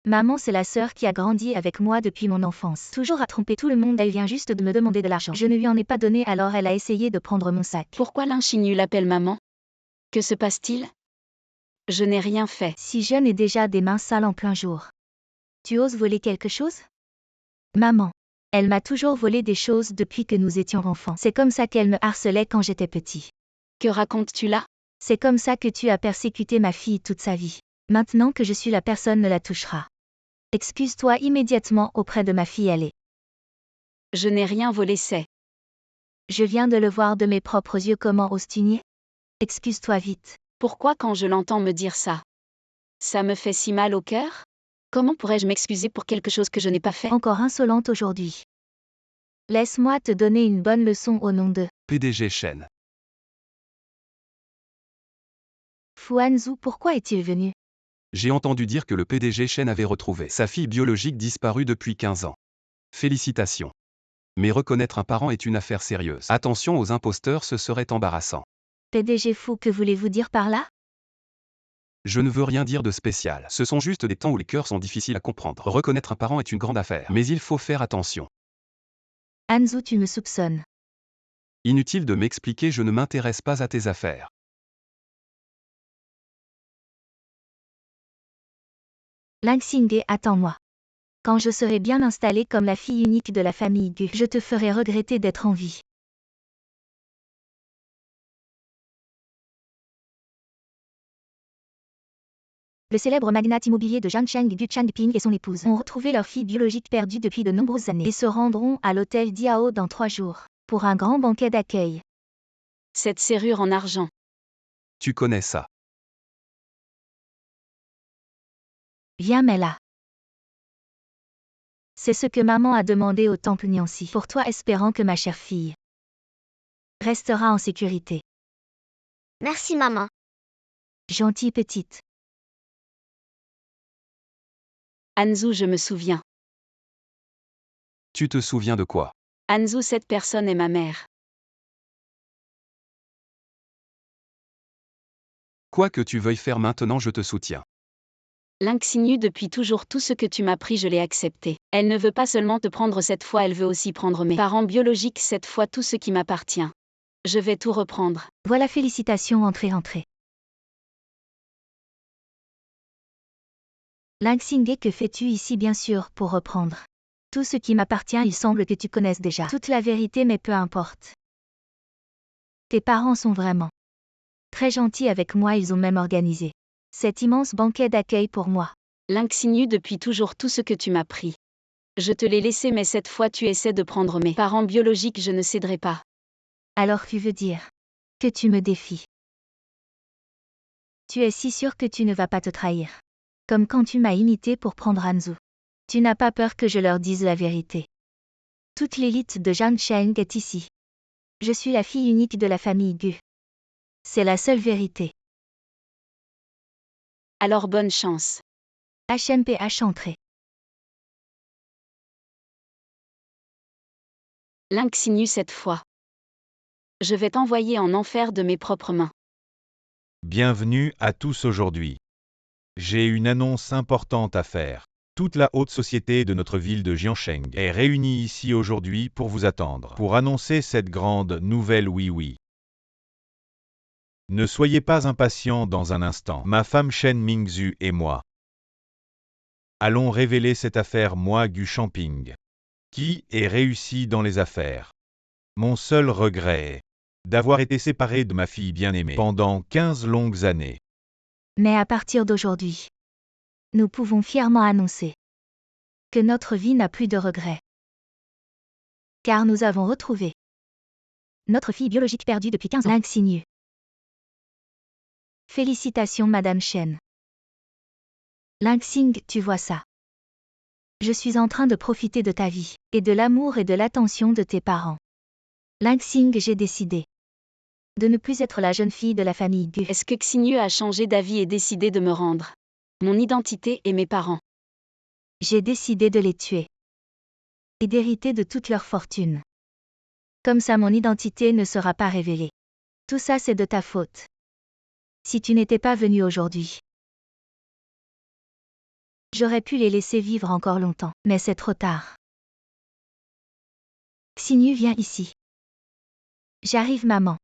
Maman, c'est la sœur qui a grandi avec moi depuis mon enfance. Toujours à tromper tout le monde, elle vient juste de me demander de l'argent. Je ne lui en ai pas donné, alors elle a essayé de prendre mon sac. Pourquoi Xinyu l'appelle maman? Que se passe-t-il? Je n'ai rien fait. Si jeune et déjà des mains sales en plein jour. Tu oses voler quelque chose? Maman. Elle m'a toujours volé des choses depuis que nous étions enfants. C'est comme ça qu'elle me harcelait quand j'étais petit. Que racontes-tu là? C'est comme ça que tu as persécuté ma fille toute sa vie. Maintenant que je suis là, personne ne la touchera. Excuse-toi immédiatement auprès de ma fille, elle est. Je n'ai rien volé, c'est. Je viens de le voir de mes propres yeux, comment oses-tu nier? Excuse-toi vite. Pourquoi quand je l'entends me dire ça? Ça me fait si mal au cœur? Comment pourrais-je m'excuser pour quelque chose que je n'ai pas fait? Encore insolente aujourd'hui. Laisse-moi te donner une bonne leçon au nom de PDG Shen. Fu Hanzhu. Pourquoi est-il venu? J'ai entendu dire que le PDG Shen avait retrouvé sa fille biologique disparue depuis 15 ans. Félicitations. Mais reconnaître un parent est une affaire sérieuse. Attention aux imposteurs, ce serait embarrassant. PDG Fu, que voulez-vous dire par là? Je ne veux rien dire de spécial. Ce sont juste des temps où les cœurs sont difficiles à comprendre. Reconnaître un parent est une grande affaire. Mais il faut faire attention. Hanzhu, tu me soupçonnes. Inutile de m'expliquer, je ne m'intéresse pas à tes affaires. Ling Xingye, attends-moi. Quand je serai bien installée comme la fille unique de la famille Gu, je te ferai regretter d'être en vie. Le célèbre magnate immobilier de Jiangsheng, Gu Changping et son épouse, ont retrouvé leur fille biologique perdue depuis de nombreuses années et se rendront à l'hôtel Diao dans 3 jours, pour un grand banquet d'accueil. Cette serrure en argent. Tu connais ça. Viens, Mela. C'est ce que maman a demandé au temple Nianxi pour toi, espérant que ma chère fille restera en sécurité. Merci maman. Gentille petite. Hanzhu, je me souviens. Tu te souviens de quoi? Hanzhu, cette personne est ma mère. Quoi que tu veuilles faire maintenant, je te soutiens. Ling Xingye, depuis toujours tout ce que tu m'as pris, je l'ai accepté. Elle ne veut pas seulement te prendre cette fois, elle veut aussi prendre mes parents biologiques, cette fois tout ce qui m'appartient. Je vais tout reprendre. Voilà, félicitations, entrez. Ling Xingye, que fais-tu ici? Bien sûr, pour reprendre tout ce qui m'appartient. Il semble que tu connaisses déjà toute la vérité, mais peu importe. Tes parents sont vraiment très gentils avec moi, ils ont même organisé cet immense banquet d'accueil pour moi. Ling Xingye, depuis toujours tout ce que tu m'as pris. Je te l'ai laissé, mais cette fois tu essaies de prendre mes parents biologiques, je ne céderai pas. Alors tu veux dire que tu me défies? Tu es si sûr que tu ne vas pas te trahir? Comme quand tu m'as imité pour prendre Hanzhu. Tu n'as pas peur que je leur dise la vérité? Toute l'élite de Jiangsheng est ici. Je suis la fille unique de la famille Gu. C'est la seule vérité. Alors bonne chance. HMPH, entrée. Ling Xingye, cette fois. Je vais t'envoyer en enfer de mes propres mains. Bienvenue à tous aujourd'hui. J'ai une annonce importante à faire. Toute la haute société de notre ville de Jiangsheng est réunie ici aujourd'hui pour vous attendre, pour annoncer cette grande nouvelle. Oui. Ne soyez pas impatients dans un instant. Ma femme Shen Mingzhu et moi allons révéler cette affaire, moi Gu Changping, qui est réussi dans les affaires. Mon seul regret est d'avoir été séparé de ma fille bien-aimée pendant 15 longues années. Mais à partir d'aujourd'hui, nous pouvons fièrement annoncer que notre vie n'a plus de regrets. Car nous avons retrouvé notre fille biologique perdue depuis 15 ans. Ling Xingye. Félicitations, Madame Shen. Ling Xingye, tu vois ça? Je suis en train de profiter de ta vie, et de l'amour et de l'attention de tes parents. Ling Xingye, j'ai décidé de ne plus être la jeune fille de la famille Gu. Est-ce que Xingye a changé d'avis et décidé de me rendre mon identité et mes parents? J'ai décidé de les tuer et d'hériter de toute leur fortune. Comme ça, mon identité ne sera pas révélée. Tout ça, c'est de ta faute. Si tu n'étais pas venu aujourd'hui, j'aurais pu les laisser vivre encore longtemps, mais c'est trop tard. Xingye, viens ici. J'arrive, maman.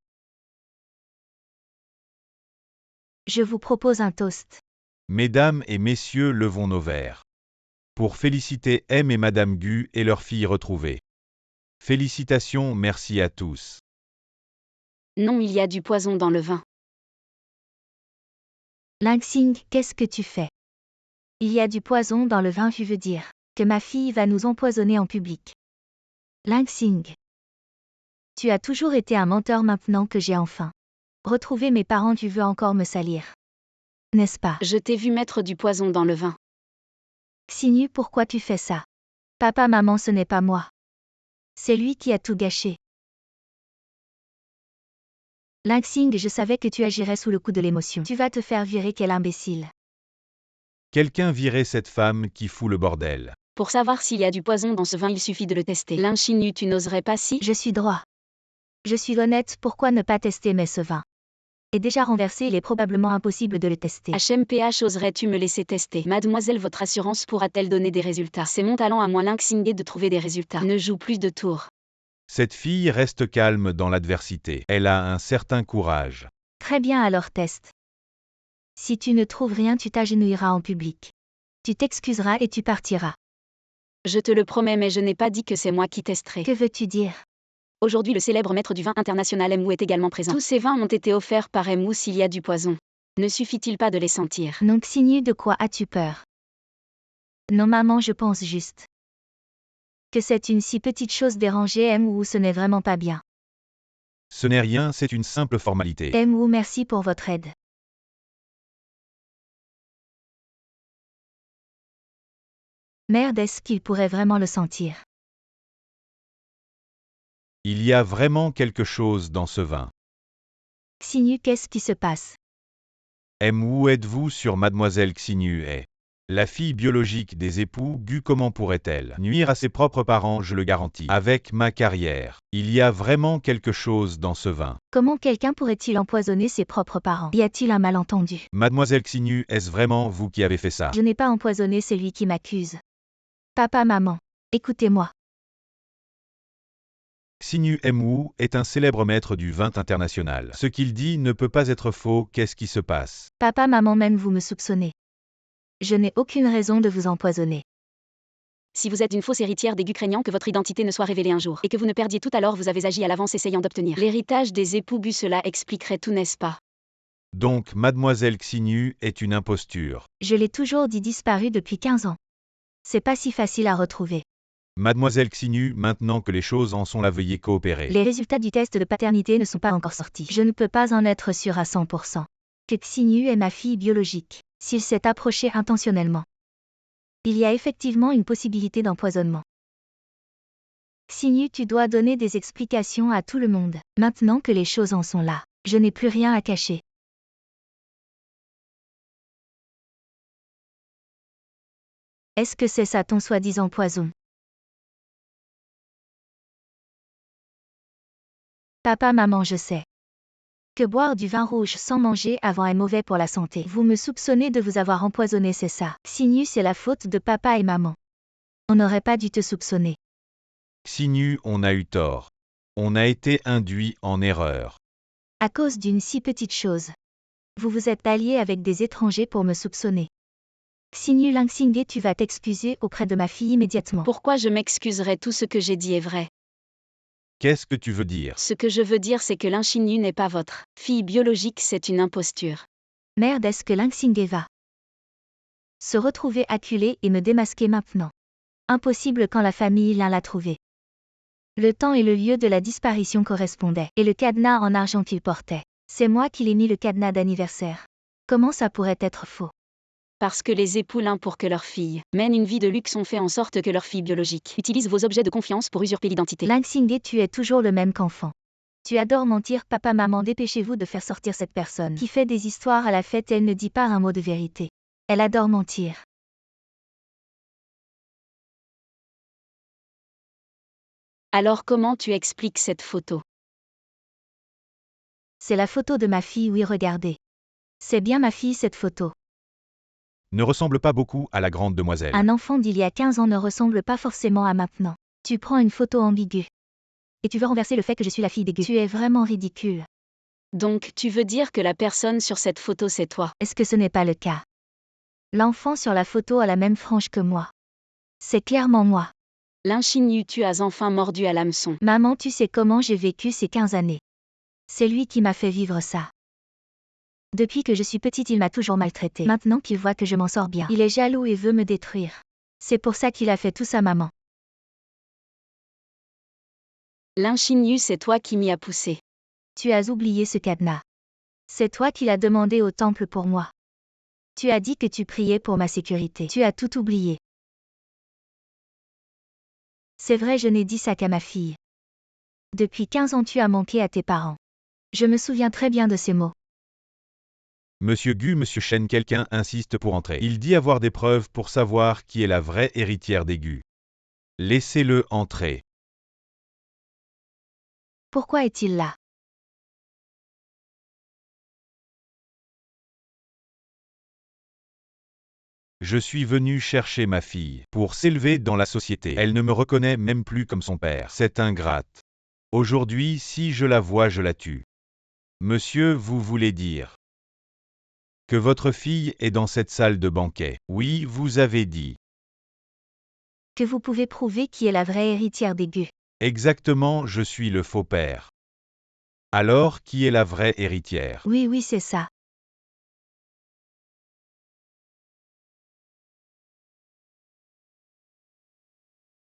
Je vous propose un toast. Mesdames et messieurs, levons nos verres pour féliciter M et Madame Gu et leur fille retrouvée. Félicitations, merci à tous. Non, il y a du poison dans le vin. Ling Xingye, qu'est-ce que tu fais? Il y a du poison dans le vin, tu veux dire que ma fille va nous empoisonner en public. Ling Xingye. Tu as toujours été un menteur, maintenant que j'ai enfin Retrouver mes parents, tu veux encore me salir. N'est-ce pas? Je t'ai vu mettre du poison dans le vin. Xinyu, pourquoi tu fais ça? Papa, maman, ce n'est pas moi. C'est lui qui a tout gâché. Lingxing, je savais que tu agirais sous le coup de l'émotion. Tu vas te faire virer, quel imbécile. Quelqu'un virait cette femme qui fout le bordel. Pour savoir s'il y a du poison dans ce vin, il suffit de le tester. Lin Xinyu, tu n'oserais pas si? Je suis droit. Je suis honnête, pourquoi ne pas tester, mais ce vin est déjà renversé, il est probablement impossible de le tester. HMPH, oserais-tu me laisser tester? Mademoiselle, votre assurance pourra-t-elle donner des résultats? C'est mon talent à moi, Lin Xingye, de trouver des résultats. Ne joue plus de tours. Cette fille reste calme dans l'adversité. Elle a un certain courage. Très bien, alors teste. Si tu ne trouves rien, tu t'agenouilleras en public. Tu t'excuseras et tu partiras. Je te le promets, mais je n'ai pas dit que c'est moi qui testerai. Que veux-tu dire? Aujourd'hui, le célèbre maître du vin international Mou est également présent. Tous ces vins ont été offerts par Mou. S'il y a du poison, ne suffit-il pas de les sentir? Non, Xinyu, de quoi as-tu peur? Non, maman, je pense juste que c'est une si petite chose déranger ou ce n'est vraiment pas bien. Ce n'est rien, c'est une simple formalité. Ou merci pour votre aide. Merde, est-ce qu'il pourrait vraiment le sentir? Il y a vraiment quelque chose dans ce vin. Xinyu, qu'est-ce qui se passe? Où êtes-vous sur Mademoiselle Xinyu est la fille biologique des époux Gu. Comment pourrait-elle nuire à ses propres parents? Je le garantis. Avec ma carrière, il y a vraiment quelque chose dans ce vin. Comment quelqu'un pourrait-il empoisonner ses propres parents? Y a-t-il un malentendu? Mademoiselle Xinyu, est-ce vraiment vous qui avez fait ça? Je n'ai pas empoisonné, c'est lui qui m'accuse. Papa, maman, écoutez-moi. Xinyu Wu est un célèbre maître du vin international. Ce qu'il dit ne peut pas être faux. Qu'est-ce qui se passe? Papa, maman, même vous me soupçonnez. Je n'ai aucune raison de vous empoisonner. Si vous êtes une fausse héritière des Gu, craignant que votre identité ne soit révélée un jour, et que vous ne perdiez tout, alors vous avez agi à l'avance essayant d'obtenir l'héritage des époux Gu. Cela expliquerait tout, n'est-ce pas? Donc Mademoiselle Xinyu est une imposture. Je l'ai toujours dit, disparu depuis 15 ans. C'est pas si facile à retrouver. Mademoiselle Xinyu, maintenant que les choses en sont là, veuillez coopérer. Les résultats du test de paternité ne sont pas encore sortis. Je ne peux pas en être sûr à 100%. Que Xinyu est ma fille biologique, s'il s'est approché intentionnellement. Il y a effectivement une possibilité d'empoisonnement. Xinyu, tu dois donner des explications à tout le monde. Maintenant que les choses en sont là, je n'ai plus rien à cacher. Est-ce que c'est ça ton soi-disant poison? Papa, maman, je sais que boire du vin rouge sans manger avant est mauvais pour la santé. Vous me soupçonnez de vous avoir empoisonné, c'est ça? Xinyu, c'est la faute de papa et maman. On n'aurait pas dû te soupçonner. Xinyu, on a eu tort. On a été induit en erreur. À cause d'une si petite chose. Vous vous êtes allié avec des étrangers pour me soupçonner. Xinyu Lingxingye, tu vas t'excuser auprès de ma fille immédiatement. Pourquoi je m'excuserai? Tout ce que j'ai dit est vrai. Qu'est-ce que tu veux dire? Ce que je veux dire, c'est que Lin Xinyu n'est pas votre fille biologique, c'est une imposture. Merde, est-ce que Lingxingye va se retrouver acculé et me démasquer maintenant? Impossible quand la famille Lin l'a trouvé. Le temps et le lieu de la disparition correspondaient, et le cadenas en argent qu'il portait. C'est moi qui l'ai mis, le cadenas d'anniversaire. Comment ça pourrait être faux? Parce que les époux Lin, pour que leur fille mène une vie de luxe, ont fait en sorte que leur fille biologique utilise vos objets de confiance pour usurper l'identité. Lingxingye, tu es toujours le même qu'enfant. Tu adores mentir. Papa, maman, dépêchez-vous de faire sortir cette personne qui fait des histoires à la fête. Elle ne dit pas un mot de vérité. Elle adore mentir. Alors comment tu expliques cette photo? C'est la photo de ma fille, oui, regardez. C'est bien ma fille, cette photo. Ne ressemble pas beaucoup à la grande demoiselle. Un enfant d'il y a 15 ans ne ressemble pas forcément à maintenant. Tu prends une photo ambiguë. Et tu veux renverser le fait que je suis la fille des Gu. Tu es vraiment ridicule. Donc tu veux dire que la personne sur cette photo, c'est toi? Est-ce que ce n'est pas le cas? L'enfant sur la photo a la même frange que moi. C'est clairement moi. Lin Xinyu, tu as enfin mordu à l'hameçon. Maman, tu sais comment j'ai vécu ces 15 années. C'est lui qui m'a fait vivre ça. Depuis que je suis petite, il m'a toujours maltraitée. Maintenant qu'il voit que je m'en sors bien, il est jaloux et veut me détruire. C'est pour ça qu'il a fait tout ça, maman. Lin Xinyu, c'est toi qui m'y as poussé. Tu as oublié ce cadenas. C'est toi qui l'as demandé au temple pour moi. Tu as dit que tu priais pour ma sécurité. Tu as tout oublié. C'est vrai, je n'ai dit ça qu'à ma fille. Depuis 15 ans tu as manqué à tes parents. Je me souviens très bien de ces mots. Monsieur Gu, Monsieur Shen, quelqu'un insiste pour entrer. Il dit avoir des preuves pour savoir qui est la vraie héritière des Gu. Laissez-le entrer. Pourquoi est-il là? Je suis venu chercher ma fille pour s'élever dans la société. Elle ne me reconnaît même plus comme son père. C'est ingrate. Aujourd'hui, si je la vois, je la tue. Monsieur, vous voulez dire que votre fille est dans cette salle de banquet? Oui, vous avez dit. Que vous pouvez prouver qui est la vraie héritière des Gu. Exactement, je suis le faux père. Alors, qui est la vraie héritière? Oui, oui, c'est ça.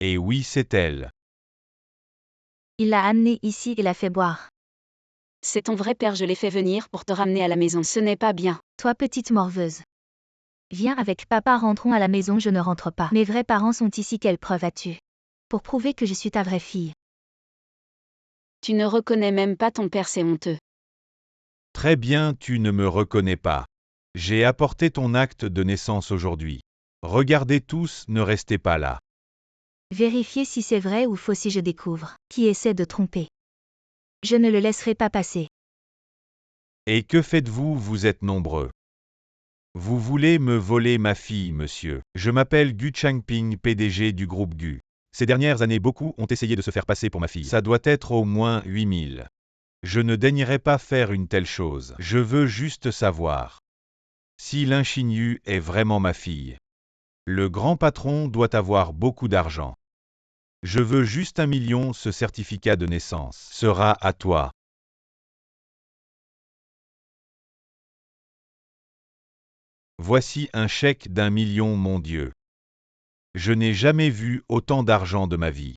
Et oui, c'est elle. Il l'a amenée ici et l'a fait boire. C'est ton vrai père, je l'ai fait venir pour te ramener à la maison. Ce n'est pas bien. Toi, petite morveuse. Viens avec papa, rentrons à la maison. Je ne rentre pas. Mes vrais parents sont ici. Quelle preuve as-tu? Pour prouver que je suis ta vraie fille. Tu ne reconnais même pas ton père, c'est honteux. Très bien, tu ne me reconnais pas. J'ai apporté ton acte de naissance aujourd'hui. Regardez tous, ne restez pas là. Vérifiez si c'est vrai ou faux si je découvre qui essaie de tromper. Je ne le laisserai pas passer. Et que faites-vous? Vous êtes nombreux. Vous voulez me voler ma fille, monsieur. Je m'appelle Gu Changping, PDG du groupe Gu. Ces dernières années, beaucoup ont essayé de se faire passer pour ma fille. Ça doit être au moins 8000. Je ne daignerai pas faire une telle chose. Je veux juste savoir si Lin Xinyu est vraiment ma fille. Le grand patron doit avoir beaucoup d'argent. Je veux juste 1 million, ce certificat de naissance sera à toi. Voici un chèque d'1 million, mon Dieu. Je n'ai jamais vu autant d'argent de ma vie.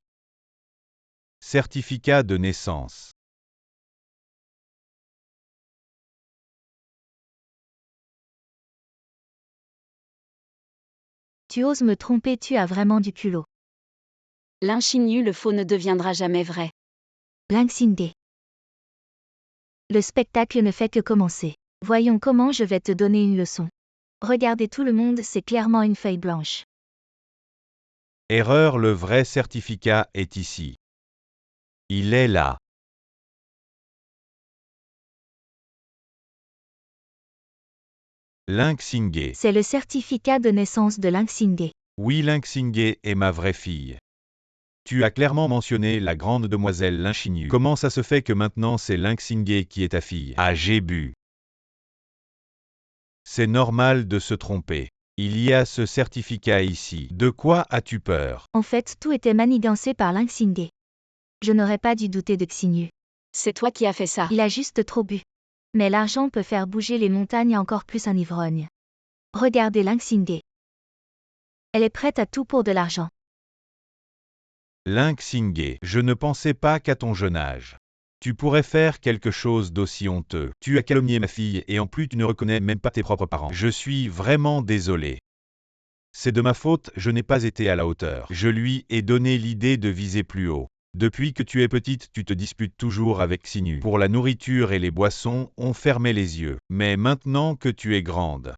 Certificat de naissance. Tu oses me tromper, tu as vraiment du culot. Lin Xinyu, le faux ne deviendra jamais vrai. Lin Xingde. Le spectacle ne fait que commencer. Voyons comment je vais te donner une leçon. Regardez tout le monde, c'est clairement une feuille blanche. Erreur, le vrai certificat est ici. Il est là. Lin Xingde. C'est le certificat de naissance de Lin Xingde. Oui, Lin Xingde est ma vraie fille. Tu as clairement mentionné la grande demoiselle Lin Xinyu. Comment ça se fait que maintenant c'est Lin Xingde qui est ta fille? Ah, j'ai bu. C'est normal de se tromper. Il y a ce certificat ici. De quoi as-tu peur? En fait, tout était manigancé par Lin Xingde. Je n'aurais pas dû douter de Xinyu. C'est toi qui as fait ça. Il a juste trop bu. Mais l'argent peut faire bouger les montagnes, encore plus un ivrogne. Regardez Lin Xingde. Elle est prête à tout pour de l'argent. Lin Xingde, je ne pensais pas qu'à ton jeune âge tu pourrais faire quelque chose d'aussi honteux. Tu as calomnié ma fille et en plus tu ne reconnais même pas tes propres parents. Je suis vraiment désolé. C'est de ma faute, je n'ai pas été à la hauteur. Je lui ai donné l'idée de viser plus haut. Depuis que tu es petite, tu te disputes toujours avec Xinyu. Pour la nourriture et les boissons, on fermait les yeux. Mais maintenant que tu es grande,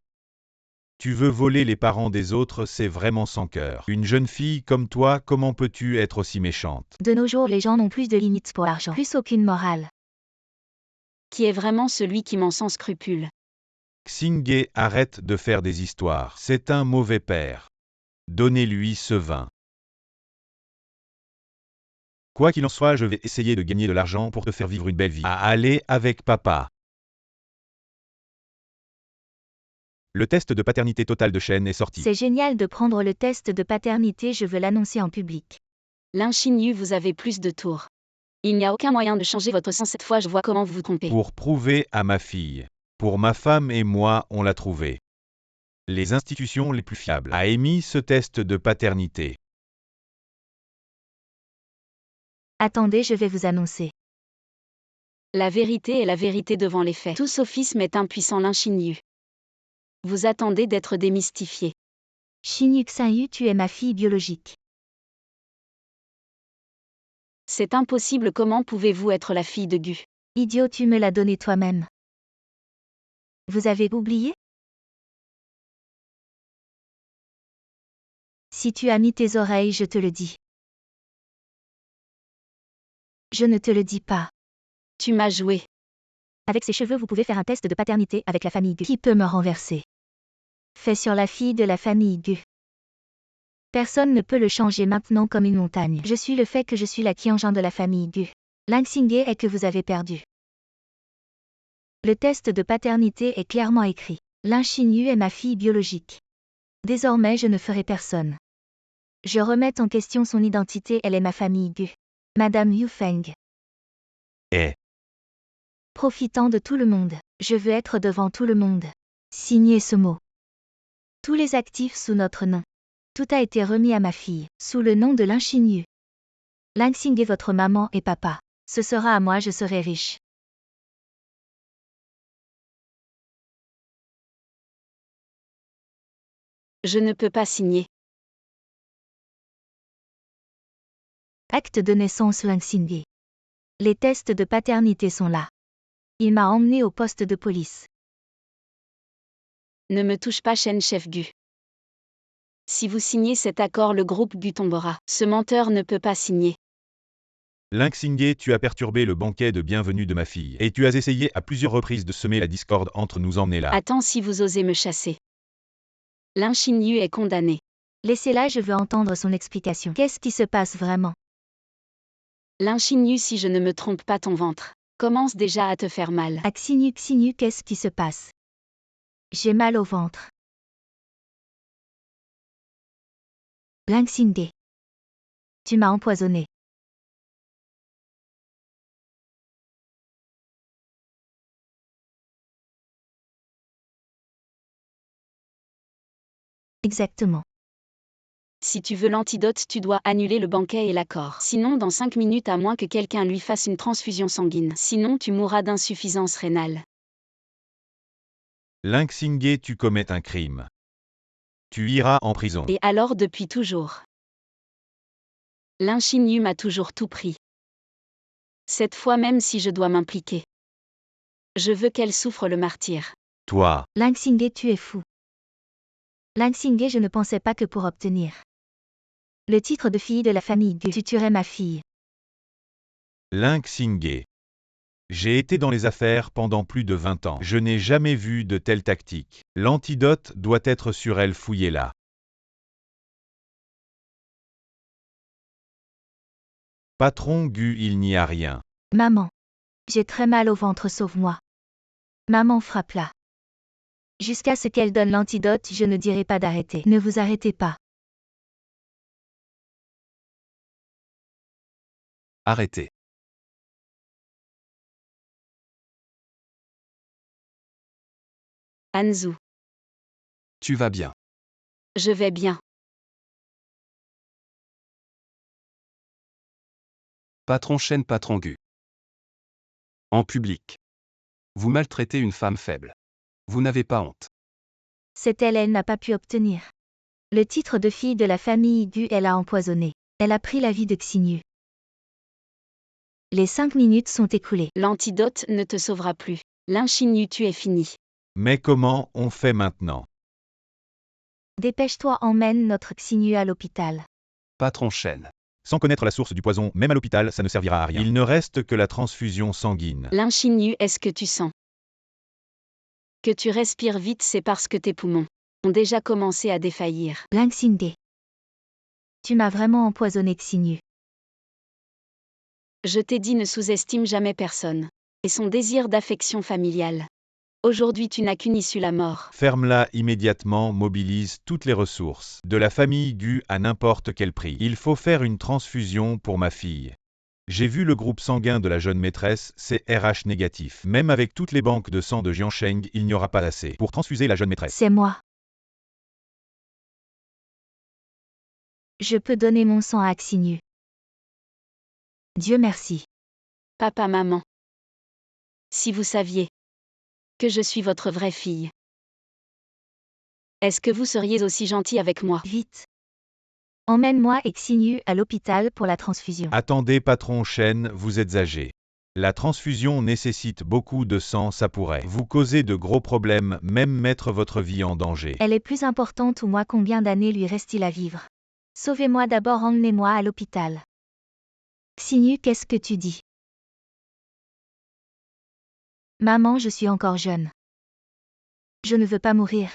tu veux voler les parents des autres, c'est vraiment sans cœur. Une jeune fille comme toi, comment peux-tu être aussi méchante? De nos jours, les gens n'ont plus de limites pour l'argent, plus aucune morale. Qui est vraiment celui qui ment sans scrupule? Xingde, arrête de faire des histoires. C'est un mauvais père. Donnez-lui ce vin. Quoi qu'il en soit, je vais essayer de gagner de l'argent pour te faire vivre une belle vie. À aller avec papa. Le test de paternité totale de Shen est sorti. C'est génial de prendre le test de paternité, je veux l'annoncer en public. Lin Xinyu, vous avez plus de tours. Il n'y a aucun moyen de changer votre sang cette fois, je vois comment vous vous trompez. Pour prouver à ma fille. Pour ma femme et moi, on l'a trouvé. Les institutions les plus fiables a émis ce test de paternité. Attendez, je vais vous annoncer. La vérité est la vérité devant les faits. Tout sophisme est impuissant. Lin Xinyu. Vous attendez d'être démystifié. Xinyu Xinyu, tu es ma fille biologique. C'est impossible. Comment pouvez-vous être la fille de Gu? Idiot, tu me l'as donné toi-même. Vous avez oublié? Si tu as mis tes oreilles, je te le dis. Je ne te le dis pas. Tu m'as joué. Avec ces cheveux, vous pouvez faire un test de paternité avec la famille Gu. Qui peut me renverser? Fais sur la fille de la famille Gu. Personne ne peut le changer maintenant comme une montagne. Je suis le fait que je suis la Qianzhan de la famille Gu. L'Inxingé est que vous avez perdu. Le test de paternité est clairement écrit. Lin Xinyu est ma fille biologique. Désormais je ne ferai personne. Je remets en question son identité, elle est ma famille Gu. Madame Yu Feng. Profitant de tout le monde, je veux être devant tout le monde. Signez ce mot. Tous les actifs sous notre nom. Tout a été remis à ma fille, sous le nom de Lin Xinyu. Lin Xingé, votre maman et papa. Ce sera à moi, je serai riche. Je ne peux pas signer. Acte de naissance Lin Xingé. Les tests de paternité sont là. Il m'a emmené au poste de police. Ne me touche pas, Shen Chef Gu. Si vous signez cet accord, le groupe Gu tombera. Ce menteur ne peut pas signer. Lin Xingé, tu as perturbé le banquet de bienvenue de ma fille, et tu as essayé à plusieurs reprises de semer la discorde entre nous. Emmener là. Attends, si vous osez me chasser. Lin Xinyu est condamné. Laissez-la, je veux entendre son explication. Qu'est-ce qui se passe vraiment? Lin Xinyu, si je ne me trompe pas, ton ventre commence déjà à te faire mal. Xinyu Xinyu, qu'est-ce qui se passe? J'ai mal au ventre. Lin Xingé. Tu m'as empoisonné. Exactement. Si tu veux l'antidote, tu dois annuler le banquet et l'accord. Sinon, dans 5 minutes, à moins que quelqu'un lui fasse une transfusion sanguine. Sinon, tu mourras d'insuffisance rénale. Lin Xingé, tu commets un crime. Tu iras en prison. Et alors, depuis toujours. Lin Xinyu m'a toujours tout pris. Cette fois, même si je dois m'impliquer. Je veux qu'elle souffre le martyre. Toi. Lin Xingé, tu es fou. Lin Xingé, je ne pensais pas que pour obtenir le titre de fille de la famille Gu, tu tuerais ma fille. Lin Xingé. J'ai été dans les affaires pendant plus de 20 ans. Je n'ai jamais vu de telle tactique. L'antidote doit être sur elle, fouillez-la. Patron Gu, il n'y a rien. Maman. J'ai très mal au ventre, sauve-moi. Maman, frappe-la. Jusqu'à ce qu'elle donne l'antidote, je ne dirai pas d'arrêter. Ne vous arrêtez pas. Arrêtez. Hanzu. Tu vas bien. Je vais bien. Patron Shen, patron Gu. En public. Vous maltraitez une femme faible. Vous n'avez pas honte. C'est elle n'a pas pu obtenir le titre de fille de la famille Gu, elle a empoisonné. Elle a pris la vie de Xinyu. Les 5 minutes sont écoulées. L'antidote ne te sauvera plus. Lin Xinyu, tu es fini. Mais comment on fait maintenant? Dépêche-toi, emmène notre Xinyu à l'hôpital. Patron Shen. Sans connaître la source du poison, même à l'hôpital, ça ne servira à rien. Il ne reste que la transfusion sanguine. Lin Xinyu, est-ce que tu sens que tu respires vite? C'est parce que tes poumons ont déjà commencé à défaillir. Lin Xingé. Tu m'as vraiment empoisonné, Xinyu. Je t'ai dit, ne sous-estime jamais personne. Et son désir d'affection familiale. Aujourd'hui, tu n'as qu'une issue, la mort. Ferme-la immédiatement, mobilise toutes les ressources de la famille Gu à n'importe quel prix. Il faut faire une transfusion pour ma fille. J'ai vu le groupe sanguin de la jeune maîtresse, c'est RH négatif. Même avec toutes les banques de sang de Jiansheng, il n'y aura pas assez pour transfuser la jeune maîtresse. C'est moi. Je peux donner mon sang à Xinyu. Dieu merci. Papa, maman. Si vous saviez que je suis votre vraie fille. Est-ce que vous seriez aussi gentil avec moi? Vite. Emmène-moi et Xinyu à l'hôpital pour la transfusion. Attendez, patron Shen, vous êtes âgé. La transfusion nécessite beaucoup de sang, ça pourrait vous causer de gros problèmes, même mettre votre vie en danger. Elle est plus importante ou moi, combien d'années lui reste-t-il à vivre? Sauvez-moi d'abord, emmenez-moi à l'hôpital. Xinyu, qu'est-ce que tu dis? Maman, je suis encore jeune. Je ne veux pas mourir.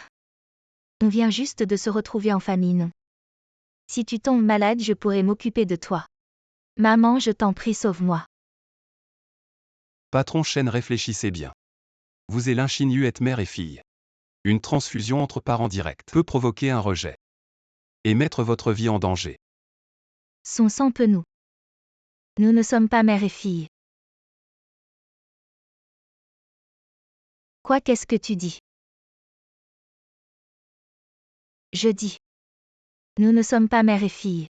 On vient juste de se retrouver en famille, non? Si tu tombes malade, je pourrai m'occuper de toi. Maman, je t'en prie, sauve-moi. Patron Shen, réfléchissez bien. Vous et Lin Xinyu êtes mère et fille. Une transfusion entre parents directs peut provoquer un rejet et mettre votre vie en danger. Son sang peut nous. Nous ne sommes pas mère et fille. Quoi, qu'est-ce que tu dis? Je dis. Nous ne sommes pas mère et fille.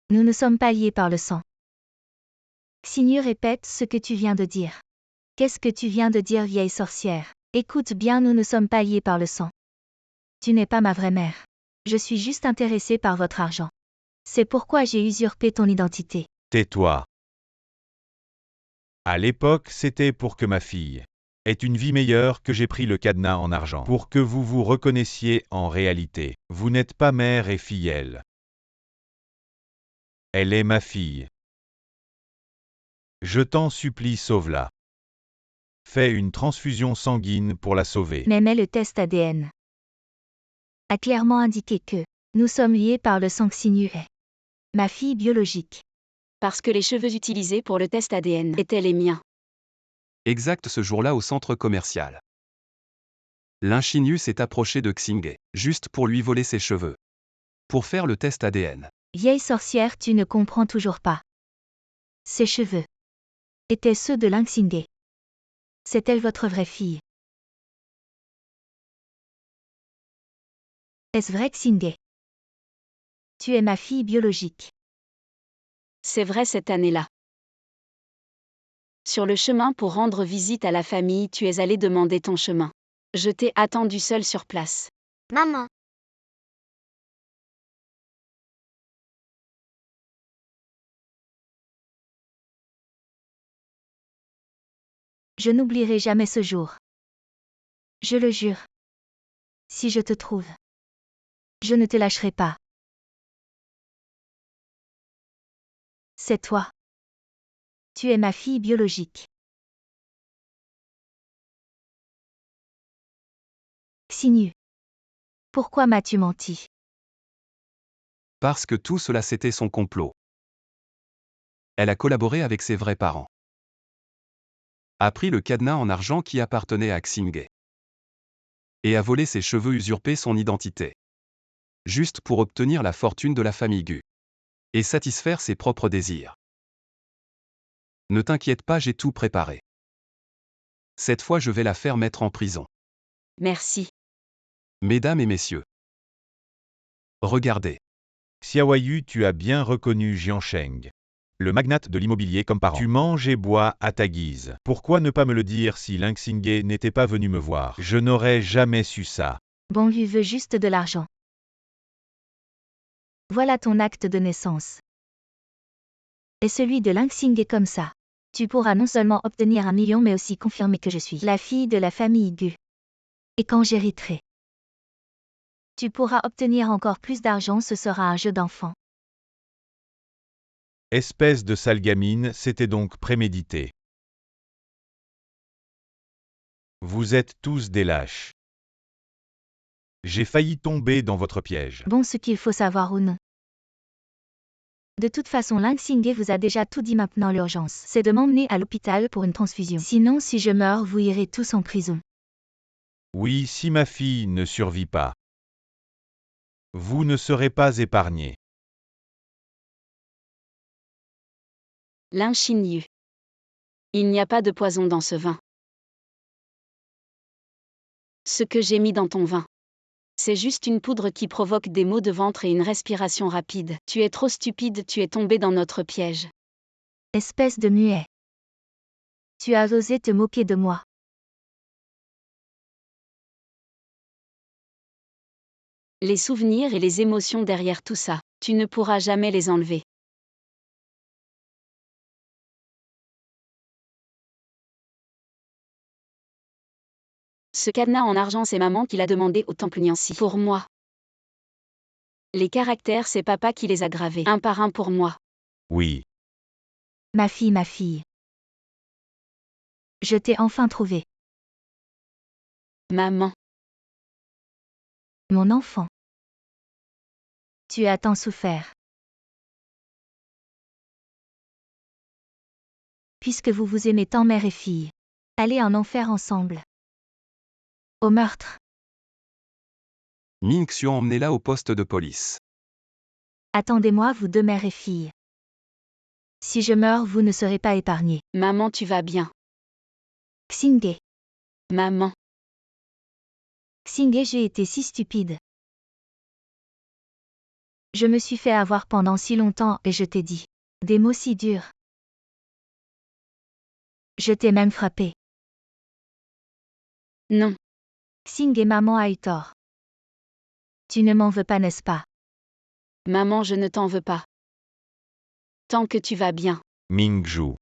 Nous ne sommes pas liés par le sang. Xinyu, répète ce que tu viens de dire. Qu'est-ce que tu viens de dire, vieille sorcière? Écoute bien, nous ne sommes pas liés par le sang. Tu n'es pas ma vraie mère. Je suis juste intéressée par votre argent. C'est pourquoi j'ai usurpé ton identité. Tais-toi. À l'époque, c'était pour que ma fille ait une vie meilleure que j'ai pris le cadenas en argent. Pour que vous vous reconnaissiez en réalité. Vous n'êtes pas mère et fille, elle. Elle est ma fille. Je t'en supplie, sauve-la. Fais une transfusion sanguine pour la sauver. Mais le test ADN a clairement indiqué que nous sommes liés par le sang. Xinyu est ma fille biologique. Parce que les cheveux utilisés pour le test ADN étaient les miens. Exact, ce jour-là au centre commercial. Lin Xinyu s'est approché de Xingye, juste pour lui voler ses cheveux. Pour faire le test ADN. Vieille sorcière, tu ne comprends toujours pas. Ses cheveux étaient ceux de Lin Xingye. C'est-elle votre vraie fille? Est-ce vrai, Xingye? Tu es ma fille biologique. C'est vrai, cette année-là. Sur le chemin pour rendre visite à la famille, tu es allé demander ton chemin. Je t'ai attendu seul sur place. Maman. Je n'oublierai jamais ce jour. Je le jure. Si je te trouve, je ne te lâcherai pas. C'est toi. Tu es ma fille biologique. Xinyu. Pourquoi m'as-tu menti? Parce que tout cela c'était son complot. Elle a collaboré avec ses vrais parents. A pris le cadenas en argent qui appartenait à Xingye. Et a volé ses cheveux, usurpé son identité. Juste pour obtenir la fortune de la famille Gu. Et satisfaire ses propres désirs. Ne t'inquiète pas, j'ai tout préparé. Cette fois je vais la faire mettre en prison. Merci. Mesdames et messieurs. Regardez. Xiaoyu, tu as bien reconnu Jiansheng. Le magnate de l'immobilier comme parent. Tu manges et bois à ta guise. Pourquoi ne pas me le dire si Lin Xingye n'était pas venu me voir? Je n'aurais jamais su ça. Bon, lui veut juste de l'argent. Voilà ton acte de naissance. Et celui de Lin Xingye comme ça. Tu pourras non seulement obtenir 1 million mais aussi confirmer que je suis la fille de la famille Gu. Et quand j'hériterai, tu pourras obtenir encore plus d'argent, ce sera un jeu d'enfant. Espèce de sale gamine, c'était donc prémédité. Vous êtes tous des lâches. J'ai failli tomber dans votre piège. Bon, ce qu'il faut savoir ou non. De toute façon, Lin Xingye vous a déjà tout dit. Maintenant, l'urgence, c'est de m'emmener à l'hôpital pour une transfusion. Sinon, si je meurs, vous irez tous en prison. Oui, si ma fille ne survit pas. Vous ne serez pas épargnés. Lin Xinyu. Il n'y a pas de poison dans ce vin. Ce que j'ai mis dans ton vin, c'est juste une poudre qui provoque des maux de ventre et une respiration rapide. Tu es trop stupide, tu es tombé dans notre piège. Espèce de muet. Tu as osé te moquer de moi. Les souvenirs et les émotions derrière tout ça, tu ne pourras jamais les enlever. Ce cadenas en argent, c'est maman qui l'a demandé au temple Niancy pour moi. Les caractères, c'est papa qui les a gravés, un par un pour moi. Oui. Ma fille, ma fille. Je t'ai enfin trouvé. Maman, Mon enfant. Tu as tant souffert. Puisque vous vous aimez tant mère et fille. Allez en enfer ensemble. Au meurtre. Ming-Xiu emmenez-la au poste de police. Attendez-moi vous deux mère et fille. Si je meurs, vous ne serez pas épargnés. maman, tu vas bien. Xingé. Maman, Xingé, j'ai été si stupide. Je me suis fait avoir pendant si longtemps et je t'ai dit des mots si durs. Je t'ai même frappé. non. Xingé, maman a eu tort. Tu ne m'en veux pas, n'est-ce pas? Maman, je ne t'en veux pas. Tant que tu vas bien. Ming-Zhu.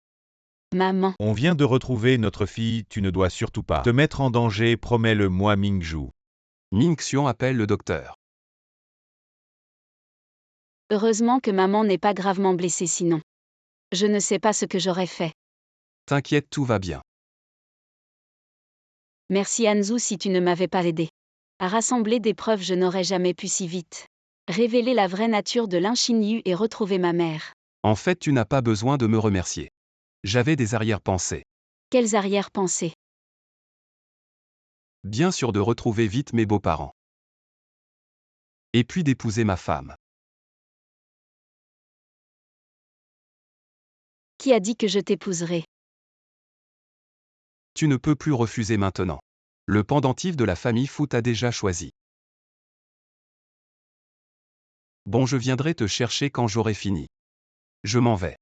Maman, On vient de retrouver notre fille, tu ne dois surtout pas te mettre en danger, promets-le-moi Ming-Zhu. Ming-Xiu appelle le docteur. heureusement que maman n'est pas gravement blessée sinon. Je ne sais pas ce que j'aurais fait. T'inquiète, tout va bien. Merci Hanzhu si tu ne m'avais pas aidé. À rassembler des preuves, je n'aurais jamais pu si vite. Révéler la vraie nature de Lin Xinyu et retrouver ma mère. En fait, tu n'as pas besoin de me remercier. J'avais des arrière-pensées. Quelles arrière-pensées. Bien sûr de retrouver vite mes beaux-parents. Et puis d'épouser ma femme. Qui a dit que je t'épouserai? Tu ne peux plus refuser maintenant. Le pendentif de la famille Fu t'a déjà choisi. Bon, je viendrai te chercher quand j'aurai fini. Je m'en vais.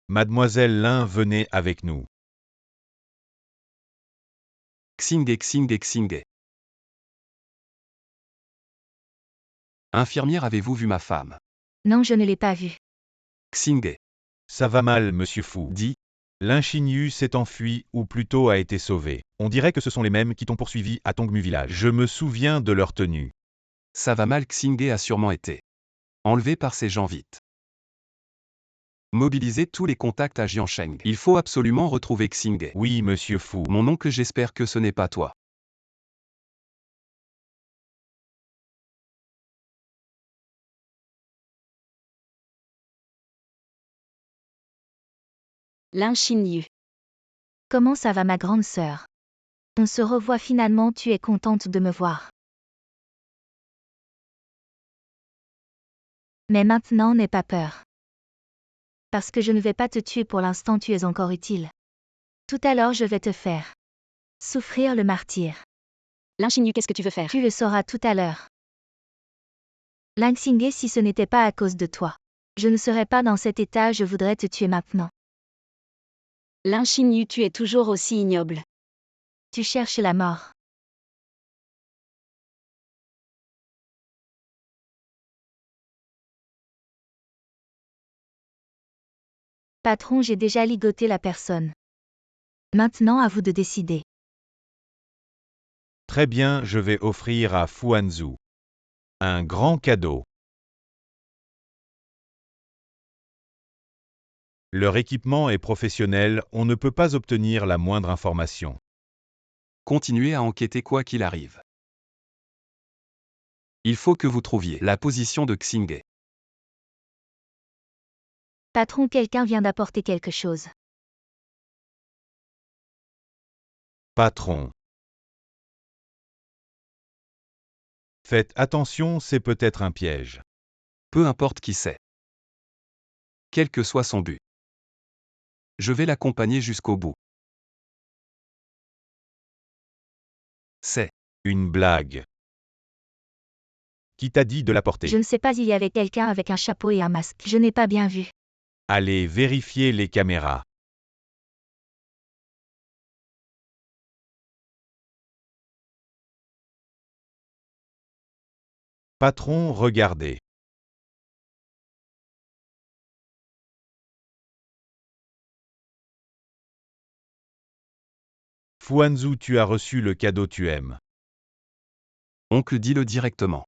Mademoiselle Lin, venez avec nous. Xingé, Xingé, Xingé. Infirmière, avez-vous vu ma femme? Non, je ne l'ai pas vue. Xingé. Ça va mal, monsieur Fu. Dit. Lin Xinyu s'est enfui, ou plutôt a été sauvé. On dirait que ce sont les mêmes qui t'ont poursuivi à Tongmu Village. Je me souviens de leur tenue. Ça va mal, Xingé a sûrement été enlevé par ces gens vite. Mobilisez tous les contacts à Jiansheng. Il faut absolument retrouver Xingé. Oui, monsieur Fu. Mon oncle, j'espère que ce n'est pas toi. Lin Xinyu. Comment ça va ma grande sœur? On se revoit finalement, tu es contente de me voir. Mais maintenant n'aie pas peur. Parce que je ne vais pas te tuer pour l'instant, tu es encore utile. Tout à l'heure je vais te faire souffrir le martyre. Lin Xinyu, qu'est-ce que tu veux faire? Tu le sauras tout à l'heure. Lin Xingé, si ce n'était pas à cause de toi, je ne serais pas dans cet état, je voudrais te tuer maintenant. Lin Xinyu, tu es toujours aussi ignoble. Tu cherches la mort. Patron, j'ai déjà ligoté la personne. Maintenant à vous de décider. Très bien, je vais offrir à Fu Hanzhu un grand cadeau. Leur équipement est professionnel, on ne peut pas obtenir la moindre information. Continuez à enquêter quoi qu'il arrive. Il faut que vous trouviez la position de Xingé. Patron, quelqu'un vient d'apporter quelque chose. Patron. Faites attention, c'est peut-être un piège. Peu importe qui c'est. Quel que soit son but. Je vais l'accompagner jusqu'au bout. C'est Une blague. Qui t'a dit de l'apporter? Je ne sais pas, il y avait quelqu'un avec un chapeau et un masque. Je n'ai pas bien vu. Allez vérifier les caméras. Patron, regardez. Fuanzhu, tu as reçu le cadeau tu aimes. Oncle, dis-le directement.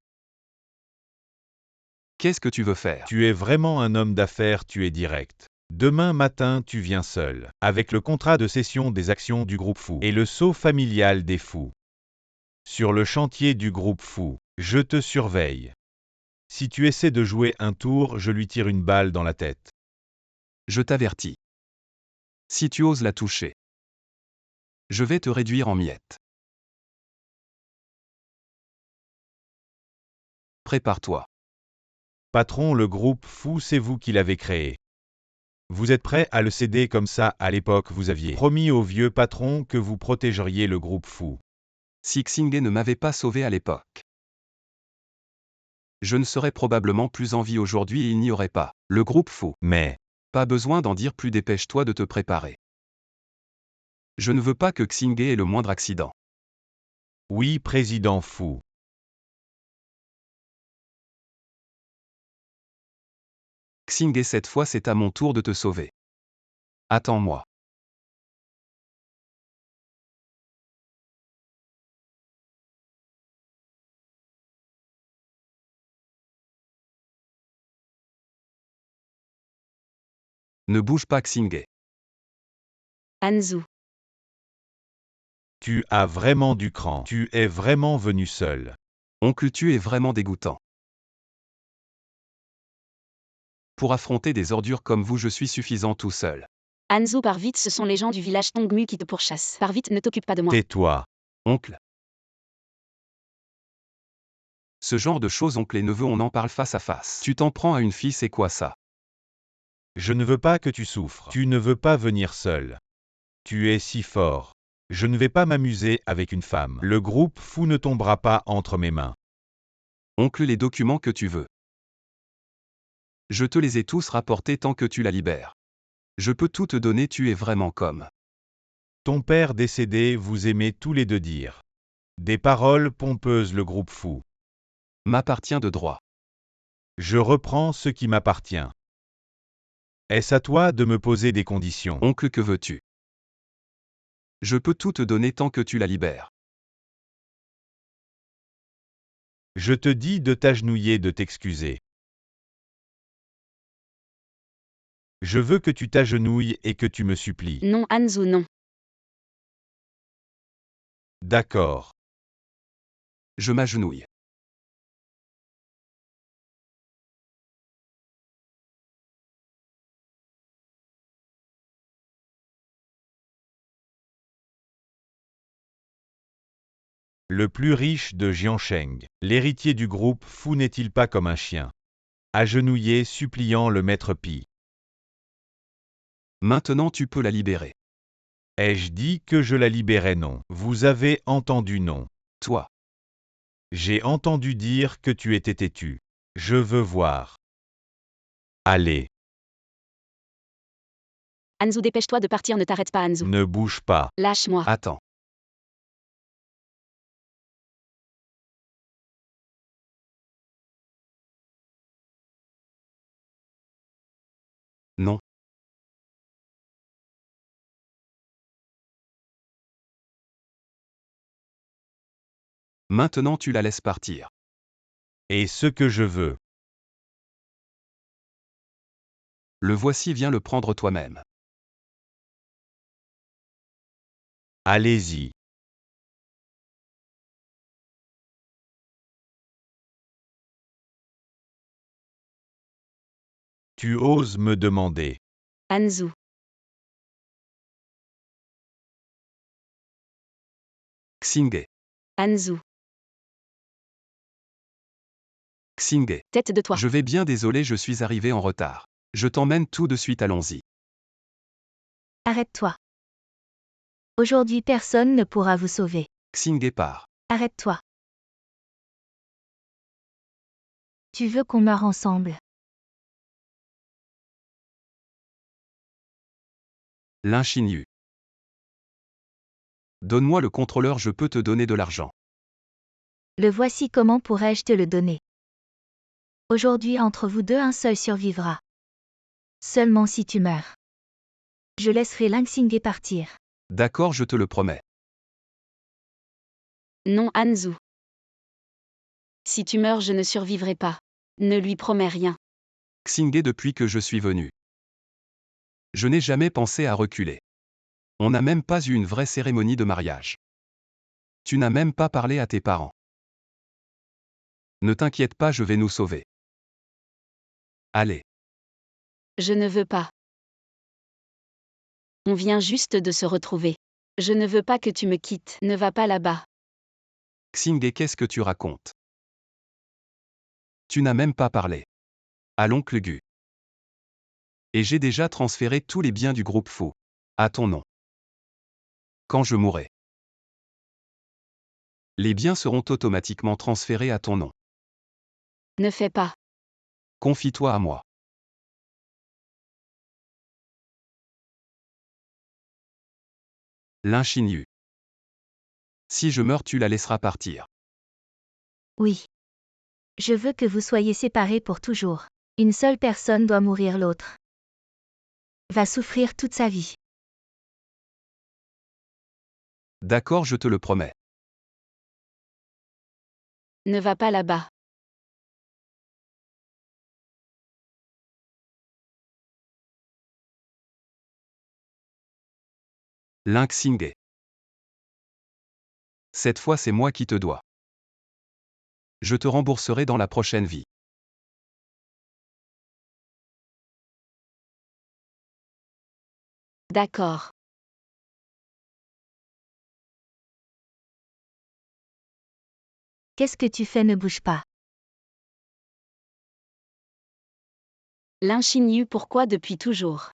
Qu'est-ce que tu veux faire? Tu es vraiment un homme d'affaires, tu es direct. Demain matin, tu viens seul, avec le contrat de cession des actions du groupe Fu et le sceau familial des Fu. Sur le chantier du groupe Fu, je te surveille. Si tu essaies de jouer un tour, je lui tire une balle dans la tête. Je t'avertis. Si tu oses la toucher, je vais te réduire en miettes. Prépare-toi. Patron, le groupe Fu, c'est vous qui l'avez créé. Vous êtes prêt à le céder comme ça? À l'époque, vous aviez promis au vieux patron que vous protégeriez le groupe Fu. Si Xingé ne m'avait pas sauvé à l'époque, je ne serais probablement plus en vie aujourd'hui et il n'y aurait pas le groupe Fu. Mais, Pas besoin d'en dire plus, dépêche-toi de te préparer. Je ne veux pas que Xingé ait le moindre accident. oui, président Fu. Xingé, cette fois c'est à mon tour de te sauver. Attends-moi. Ne bouge pas, Xingé. Hanzhu. Tu as vraiment du cran. Tu es vraiment venu seul. Oncle, tu es vraiment dégoûtant. Pour affronter des ordures comme vous, je suis suffisant tout seul. Hanzhu, pars vite, ce sont les gens du village Tongmu qui te pourchassent. Pars vite, ne t'occupe pas de moi. Tais-toi. Oncle. Ce genre de choses, oncle et neveu, on en parle face à face. Tu t'en prends à une fille, c'est quoi ça? Je ne veux pas que tu souffres. Tu ne veux pas venir seul. Tu es si fort. Je ne vais pas m'amuser avec une femme. Le groupe Fu ne tombera pas entre mes mains. Oncle, les documents que tu veux. Je te les ai tous rapportés tant que tu la libères. Je peux tout te donner, tu es vraiment comme. Ton père décédé, vous aimez tous les deux dire. Des paroles pompeuses, le groupe Fu. M'appartient de droit. Je reprends ce qui m'appartient. Est-ce à toi de me poser des conditions? Oncle, que veux-tu? Je peux tout te donner tant que tu la libères. Je te dis de t'agenouiller, de t'excuser. Je veux que tu t'agenouilles et que tu me supplies. Non, Hanzhu, non. D'accord. Je m'agenouille. Le plus riche de Jiansheng, l'héritier du groupe Fu, n'est-il pas comme un chien? Agenouillé, suppliant le maître Pi. Maintenant tu peux la libérer. Ai-je dit que je la libérais? Non. Vous avez entendu? Non. Toi. J'ai entendu dire que tu étais têtu. Je veux voir. Allez, Hanzhu, dépêche-toi de partir, ne t'arrête pas, Hanzhu. ne bouge pas. Lâche-moi. Attends. Non. Maintenant tu la laisses partir. Et ce que je veux. Le voici, viens le prendre toi-même. Allez-y. Tu oses me demander. Hanzhu. Xingé. Hanzhu. Xingé. Tête de toi. Je vais bien, désolé, je suis arrivé en retard. Je t'emmène tout de suite, allons-y. Arrête-toi. Aujourd'hui personne ne pourra vous sauver. Xingé part. Arrête-toi. Tu veux qu'on meure ensemble? Lin Xinyu. Donne-moi le contrôleur, je peux te donner de l'argent. Le voici, comment pourrais-je te le donner? Aujourd'hui, entre vous deux, un seul survivra. Seulement si tu meurs. Je laisserai Lin Xingye partir. D'accord, je te le promets. Non, Hanzhu. Si tu meurs, je ne survivrai pas. Ne lui promets rien. Xingye, depuis que je suis venu, je n'ai jamais pensé à reculer. On n'a même pas eu une vraie cérémonie de mariage. Tu n'as même pas parlé à tes parents. Ne t'inquiète pas, je vais nous sauver. Allez. Je ne veux pas. On vient juste de se retrouver. Je ne veux pas que tu me quittes. Ne va pas là-bas. Xingye, qu'est-ce que tu racontes? Tu n'as même pas parlé à l'oncle Gu. Et j'ai déjà transféré tous les biens du groupe Fu à ton nom. Quand je mourrai, les biens seront automatiquement transférés à ton nom. Ne fais pas. Confie-toi à moi. Lin Xinyu. Si je meurs, tu la laisseras partir. Oui. Je veux que vous soyez séparés pour toujours. Une seule personne doit mourir, l'autre va souffrir toute sa vie. D'accord, je te le promets. Ne va pas là-bas. Lin Xingye. Cette fois, c'est moi qui te dois. Je te rembourserai dans la prochaine vie. D'accord. Qu'est-ce que tu fais? Ne bouge pas. Lin Xinyu, pourquoi depuis toujours?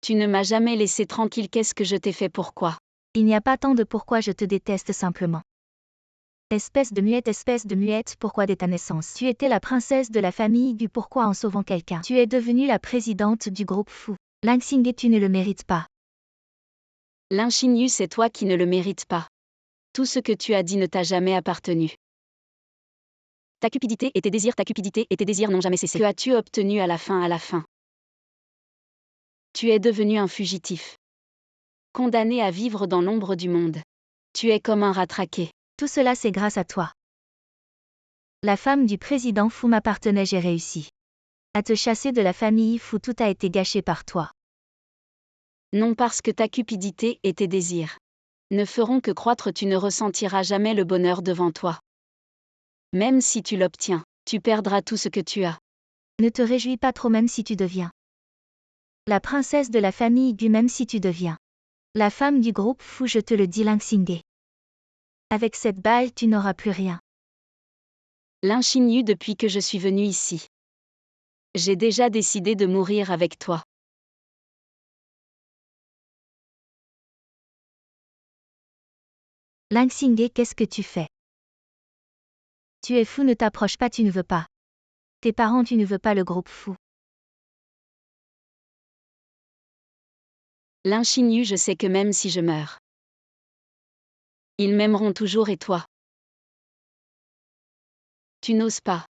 Tu ne m'as jamais laissé tranquille, qu'est-ce que je t'ai fait, pourquoi? Il n'y a pas tant de pourquoi, je te déteste simplement. Espèce de muette, pourquoi dès ta naissance? Tu étais la princesse de la famille du pourquoi en sauvant quelqu'un? Tu es devenue la présidente du groupe Fu. Lin Xingye, tu ne le mérites pas. Lin Xinyu, c'est toi qui ne le mérites pas. Tout ce que tu as dit ne t'a jamais appartenu. Ta cupidité et tes désirs n'ont jamais cessé. Que as-tu obtenu à la fin? Tu es devenu un fugitif. Condamné à vivre dans l'ombre du monde. Tu es comme un rat traqué. Tout cela, c'est grâce à toi. La femme du président Fu m'appartenait, j'ai réussi à te chasser de la famille Fu, tout a été gâché par toi. Non, parce que ta cupidité et tes désirs ne feront que croître, tu ne ressentiras jamais le bonheur devant toi. Même si tu l'obtiens, tu perdras tout ce que tu as. Ne te réjouis pas trop, même si tu deviens la princesse de la famille Gu, même si tu deviens la femme du groupe Fu, je te le dis, Lin Xingye. Avec cette balle, tu n'auras plus rien. Lin Xinyu, depuis que je suis venu ici, j'ai déjà décidé de mourir avec toi. Lin Xingye, qu'est-ce que tu fais? Tu es fou, ne t'approche pas, tu ne veux pas. Tes parents, tu ne veux pas le groupe Fu. Lin Xinyu, je sais que même si je meurs, ils m'aimeront toujours, et toi? Tu n'oses pas.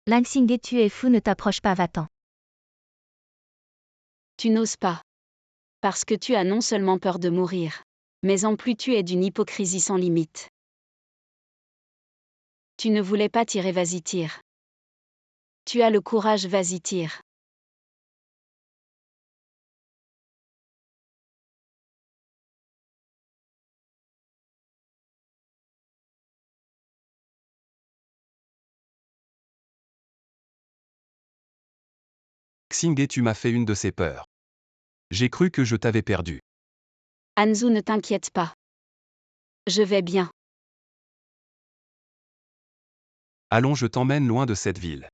Lin Xingye, tu es fou, ne t'approche pas, va-t'en. Tu n'oses pas. Parce que tu as non seulement peur de mourir, mais en plus tu es d'une hypocrisie sans limite. Tu ne voulais pas tirer, vas-y, tire. Tu as le courage, vas-y, tire. Xingye, tu m'as fait une de ces peurs. J'ai cru que je t'avais perdu. Hanzhu, ne t'inquiète pas. Je vais bien. Allons, je t'emmène loin de cette ville.